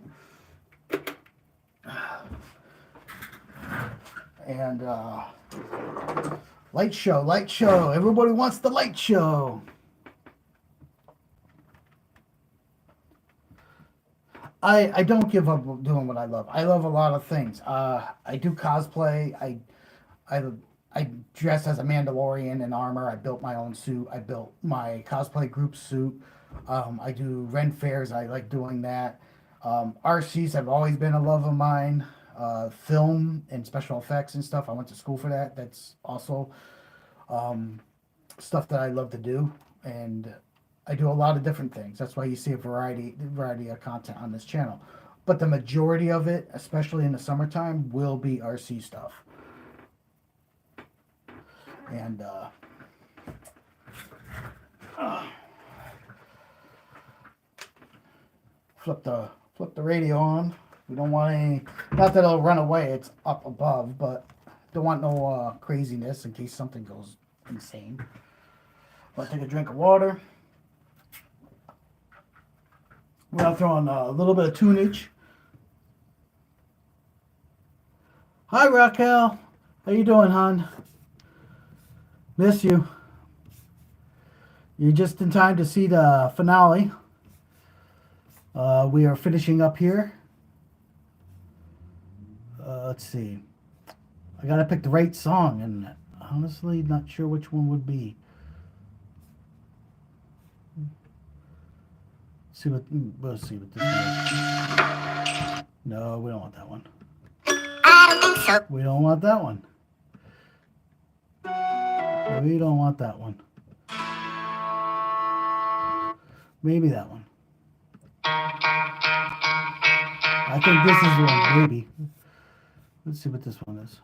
And light show, light show. Everybody wants the light show. I don't give up doing what I love. I love a lot of things. I do cosplay. I I dress as a Mandalorian in armor. I built my own suit. I built my cosplay group suit. I do rent fairs. I like doing that. RCs have always been a love of mine. film and special effects and stuff. I went to school for that. That's also stuff that I love to do, and I do a lot of different things. That's why you see a variety of content on this channel. But the majority of it, especially in the summertime, will be RC stuff. And flip the radio on. We don't want any. Not that it'll run away. It's up above, but don't want no craziness in case something goes insane. I'll take a drink of water. We're gonna throw in a little bit of tunage. Hi Raquel, how you doing, hon? Miss you. You're just in time to see the finale. We are finishing up here. Let's see. I gotta pick the right song, and honestly, not sure which one would be. Let's see what this one is. No, we don't want that one. I don't think so. We don't want that one. We don't want that one. Maybe that one. I think this is the one, maybe. Let's see what this one is.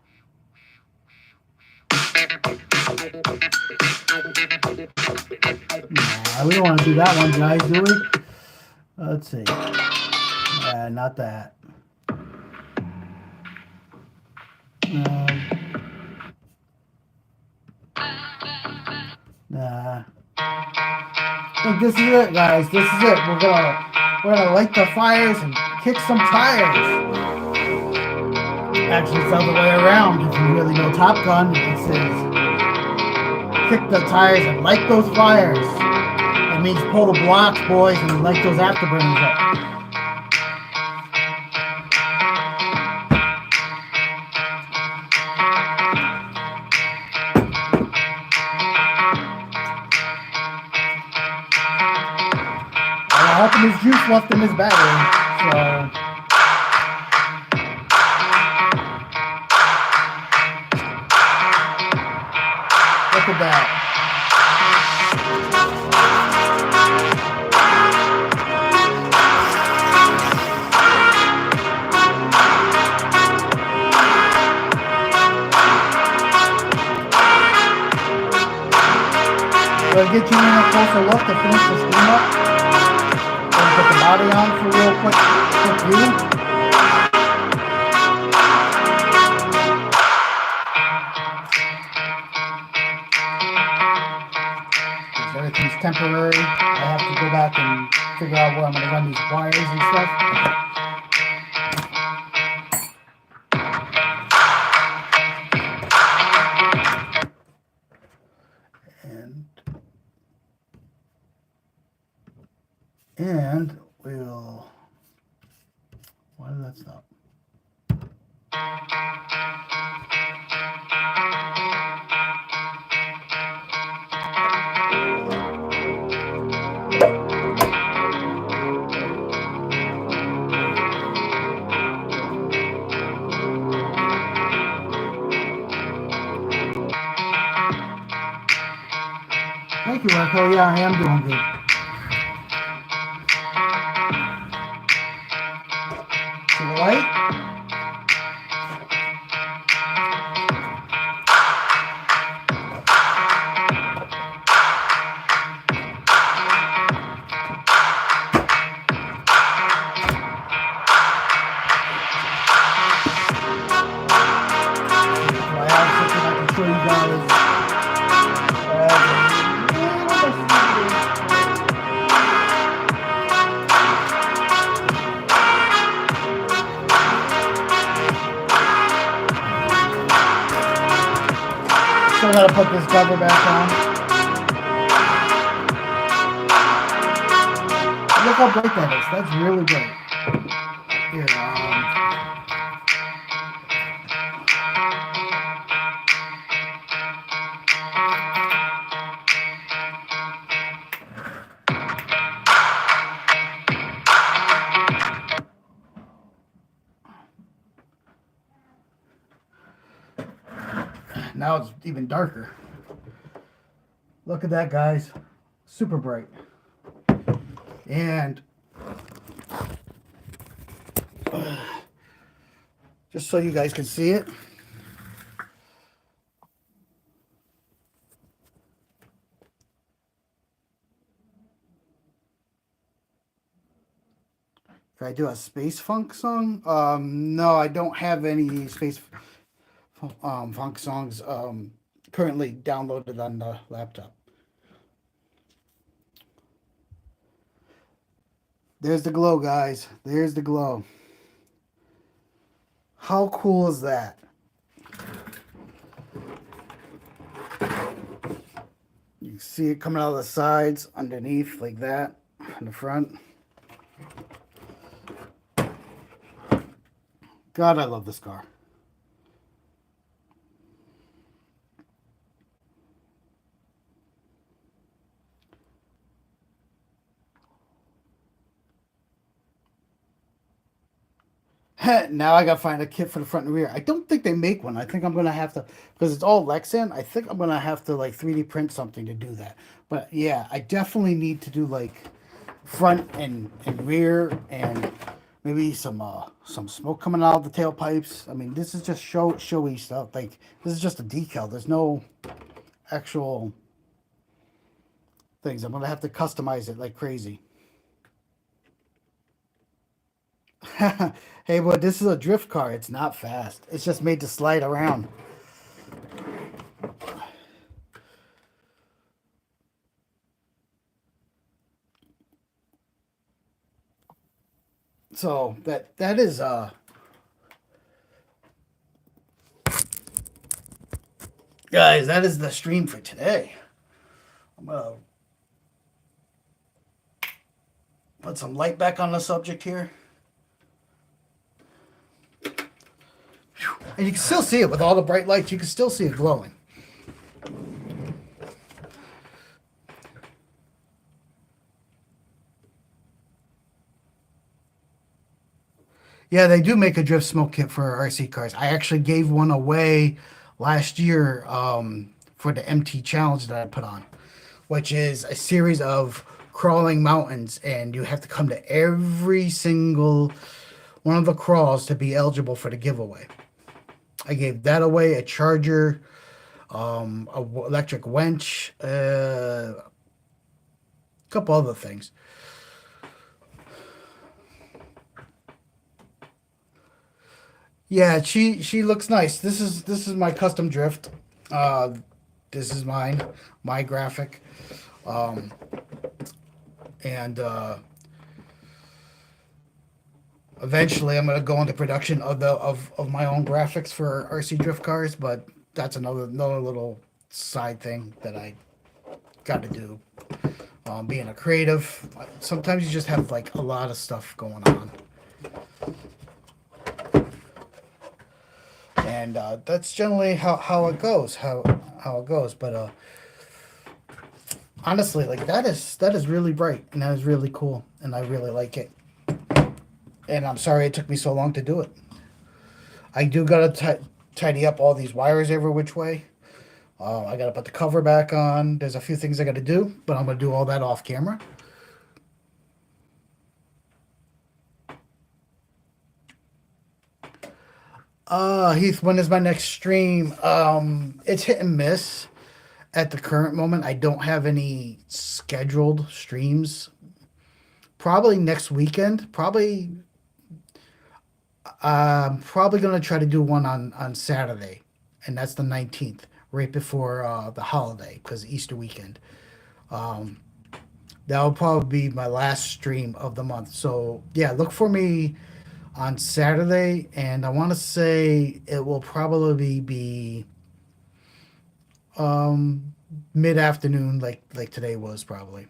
Nah, we don't want to do that one, guys, do we? Let's see. Not that. Nah. I think this is it, guys. This is it. We're gonna light the fires and kick some tires. Actually, it's the other way around. If you really know Top Gun, it says kick the tires and light those fires. That means pull the blocks, boys, and light those afterburners up. I hope his juice left in his battery, so. Look at that. We'll get you in a closer look to finish the steam up. Put the body on for a real quick view. Everything's temporary. I have to go back and figure out where I'm going to run these wires and stuff. And we'll. Why did that stop? Thank you, Marco. Yeah, I am doing good. See the light? I have something I can show you guys. Still gotta put this cover back on. Look how bright that is. That's really bright. Here, Now it's even darker. Look at that, guys. Super bright. And just so you guys can see it. Can I do a space funk song? No, I don't have any space funk songs currently downloaded on the laptop. There's the glow, guys. There's the glow. How cool is that? You can see it coming out of the sides, underneath, like that, in the front. God, I love this car. Now I gotta find a kit for the front and rear. I don't think they make one. I think I'm gonna have to, because it's all Lexan. I think I'm gonna have to like 3D print something to do that. But yeah, I definitely need to do like front and rear, and maybe some smoke coming out of the tailpipes. I mean, this is just showy stuff. Like, this is just a decal. There's no actual things. I'm gonna have to customize it like crazy. Hey, boy, this is a drift car. It's not fast. It's just made to slide around. So that is guys, that is the stream for today. I'm gonna put some light back on the subject here. And you can still see it with all the bright lights. You can still see it glowing. Yeah, they do make a drift smoke kit for RC cars. I actually gave one away last year for the MT challenge that I put on, which is a series of crawling mountains, and you have to come to every single one of the crawls to be eligible for the giveaway. I gave that away, a charger, electric wench, a couple other things. Yeah, she looks nice. This is my custom drift. Uh, this is my graphic, um, and eventually I'm gonna go into production of my own graphics for RC drift cars. But that's another little side thing that I got to do. Being a creative, sometimes you just have like a lot of stuff going on. And that's generally how it goes, how it goes. But honestly, like that is really bright, and that is really cool, and I really like it. And I'm sorry it took me so long to do it. I do gotta tidy up all these wires every which way. I gotta put the cover back on. There's a few things I gotta do, but I'm gonna do all that off camera. Heath, when is my next stream? It's hit and miss at the current moment. I don't have any scheduled streams. Probably next weekend. Probably gonna try to do one on Saturday, and that's the 19th, right before the holiday, because Easter weekend. Um, that will probably be my last stream of the month. So yeah, look for me on Saturday, and I want to say it will probably be um, mid afternoon, like today was probably,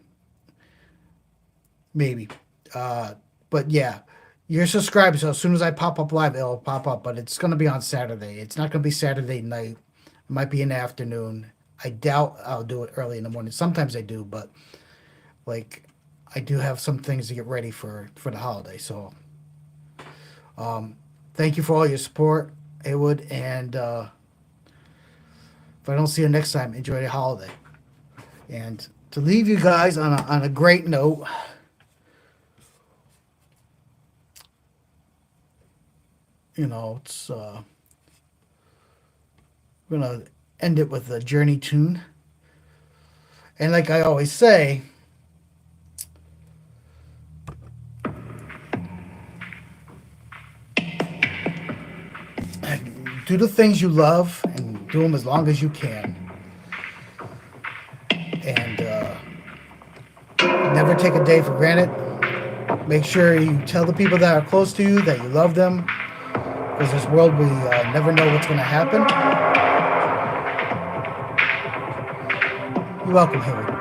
maybe. Uh, but yeah, you're subscribed, so as soon as I pop up live, it'll pop up. But it's gonna be on Saturday. It's not gonna be Saturday night. It might be in the afternoon. I doubt I'll do it early in the morning. Sometimes I do, but like I do have some things to get ready for the holiday. So thank you for all your support, Haywood, and If I don't see you next time, enjoy the holiday. And to leave you guys on a great note, it's we're gonna end it with a Journey tune. And like I always say, do the things you love and do them as long as you can. And never take a day for granted. Make sure you tell the people that are close to you that you love them. Because this world, we never know what's going to happen. You're welcome, Hillary.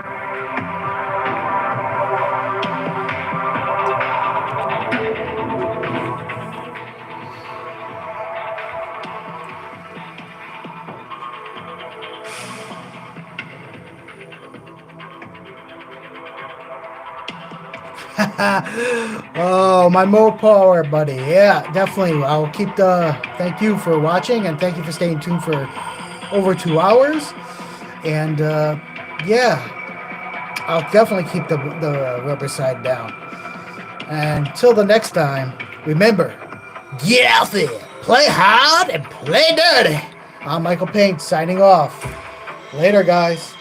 Oh, my Mo Power, buddy. Yeah, definitely. I'll keep the. Thank you for watching, and thank you for staying tuned for over 2 hours. And yeah, I'll definitely keep the rubber side down. And until the next time, remember, get out there, play hard, and play dirty. I'm Michael Payne signing off. Later, guys.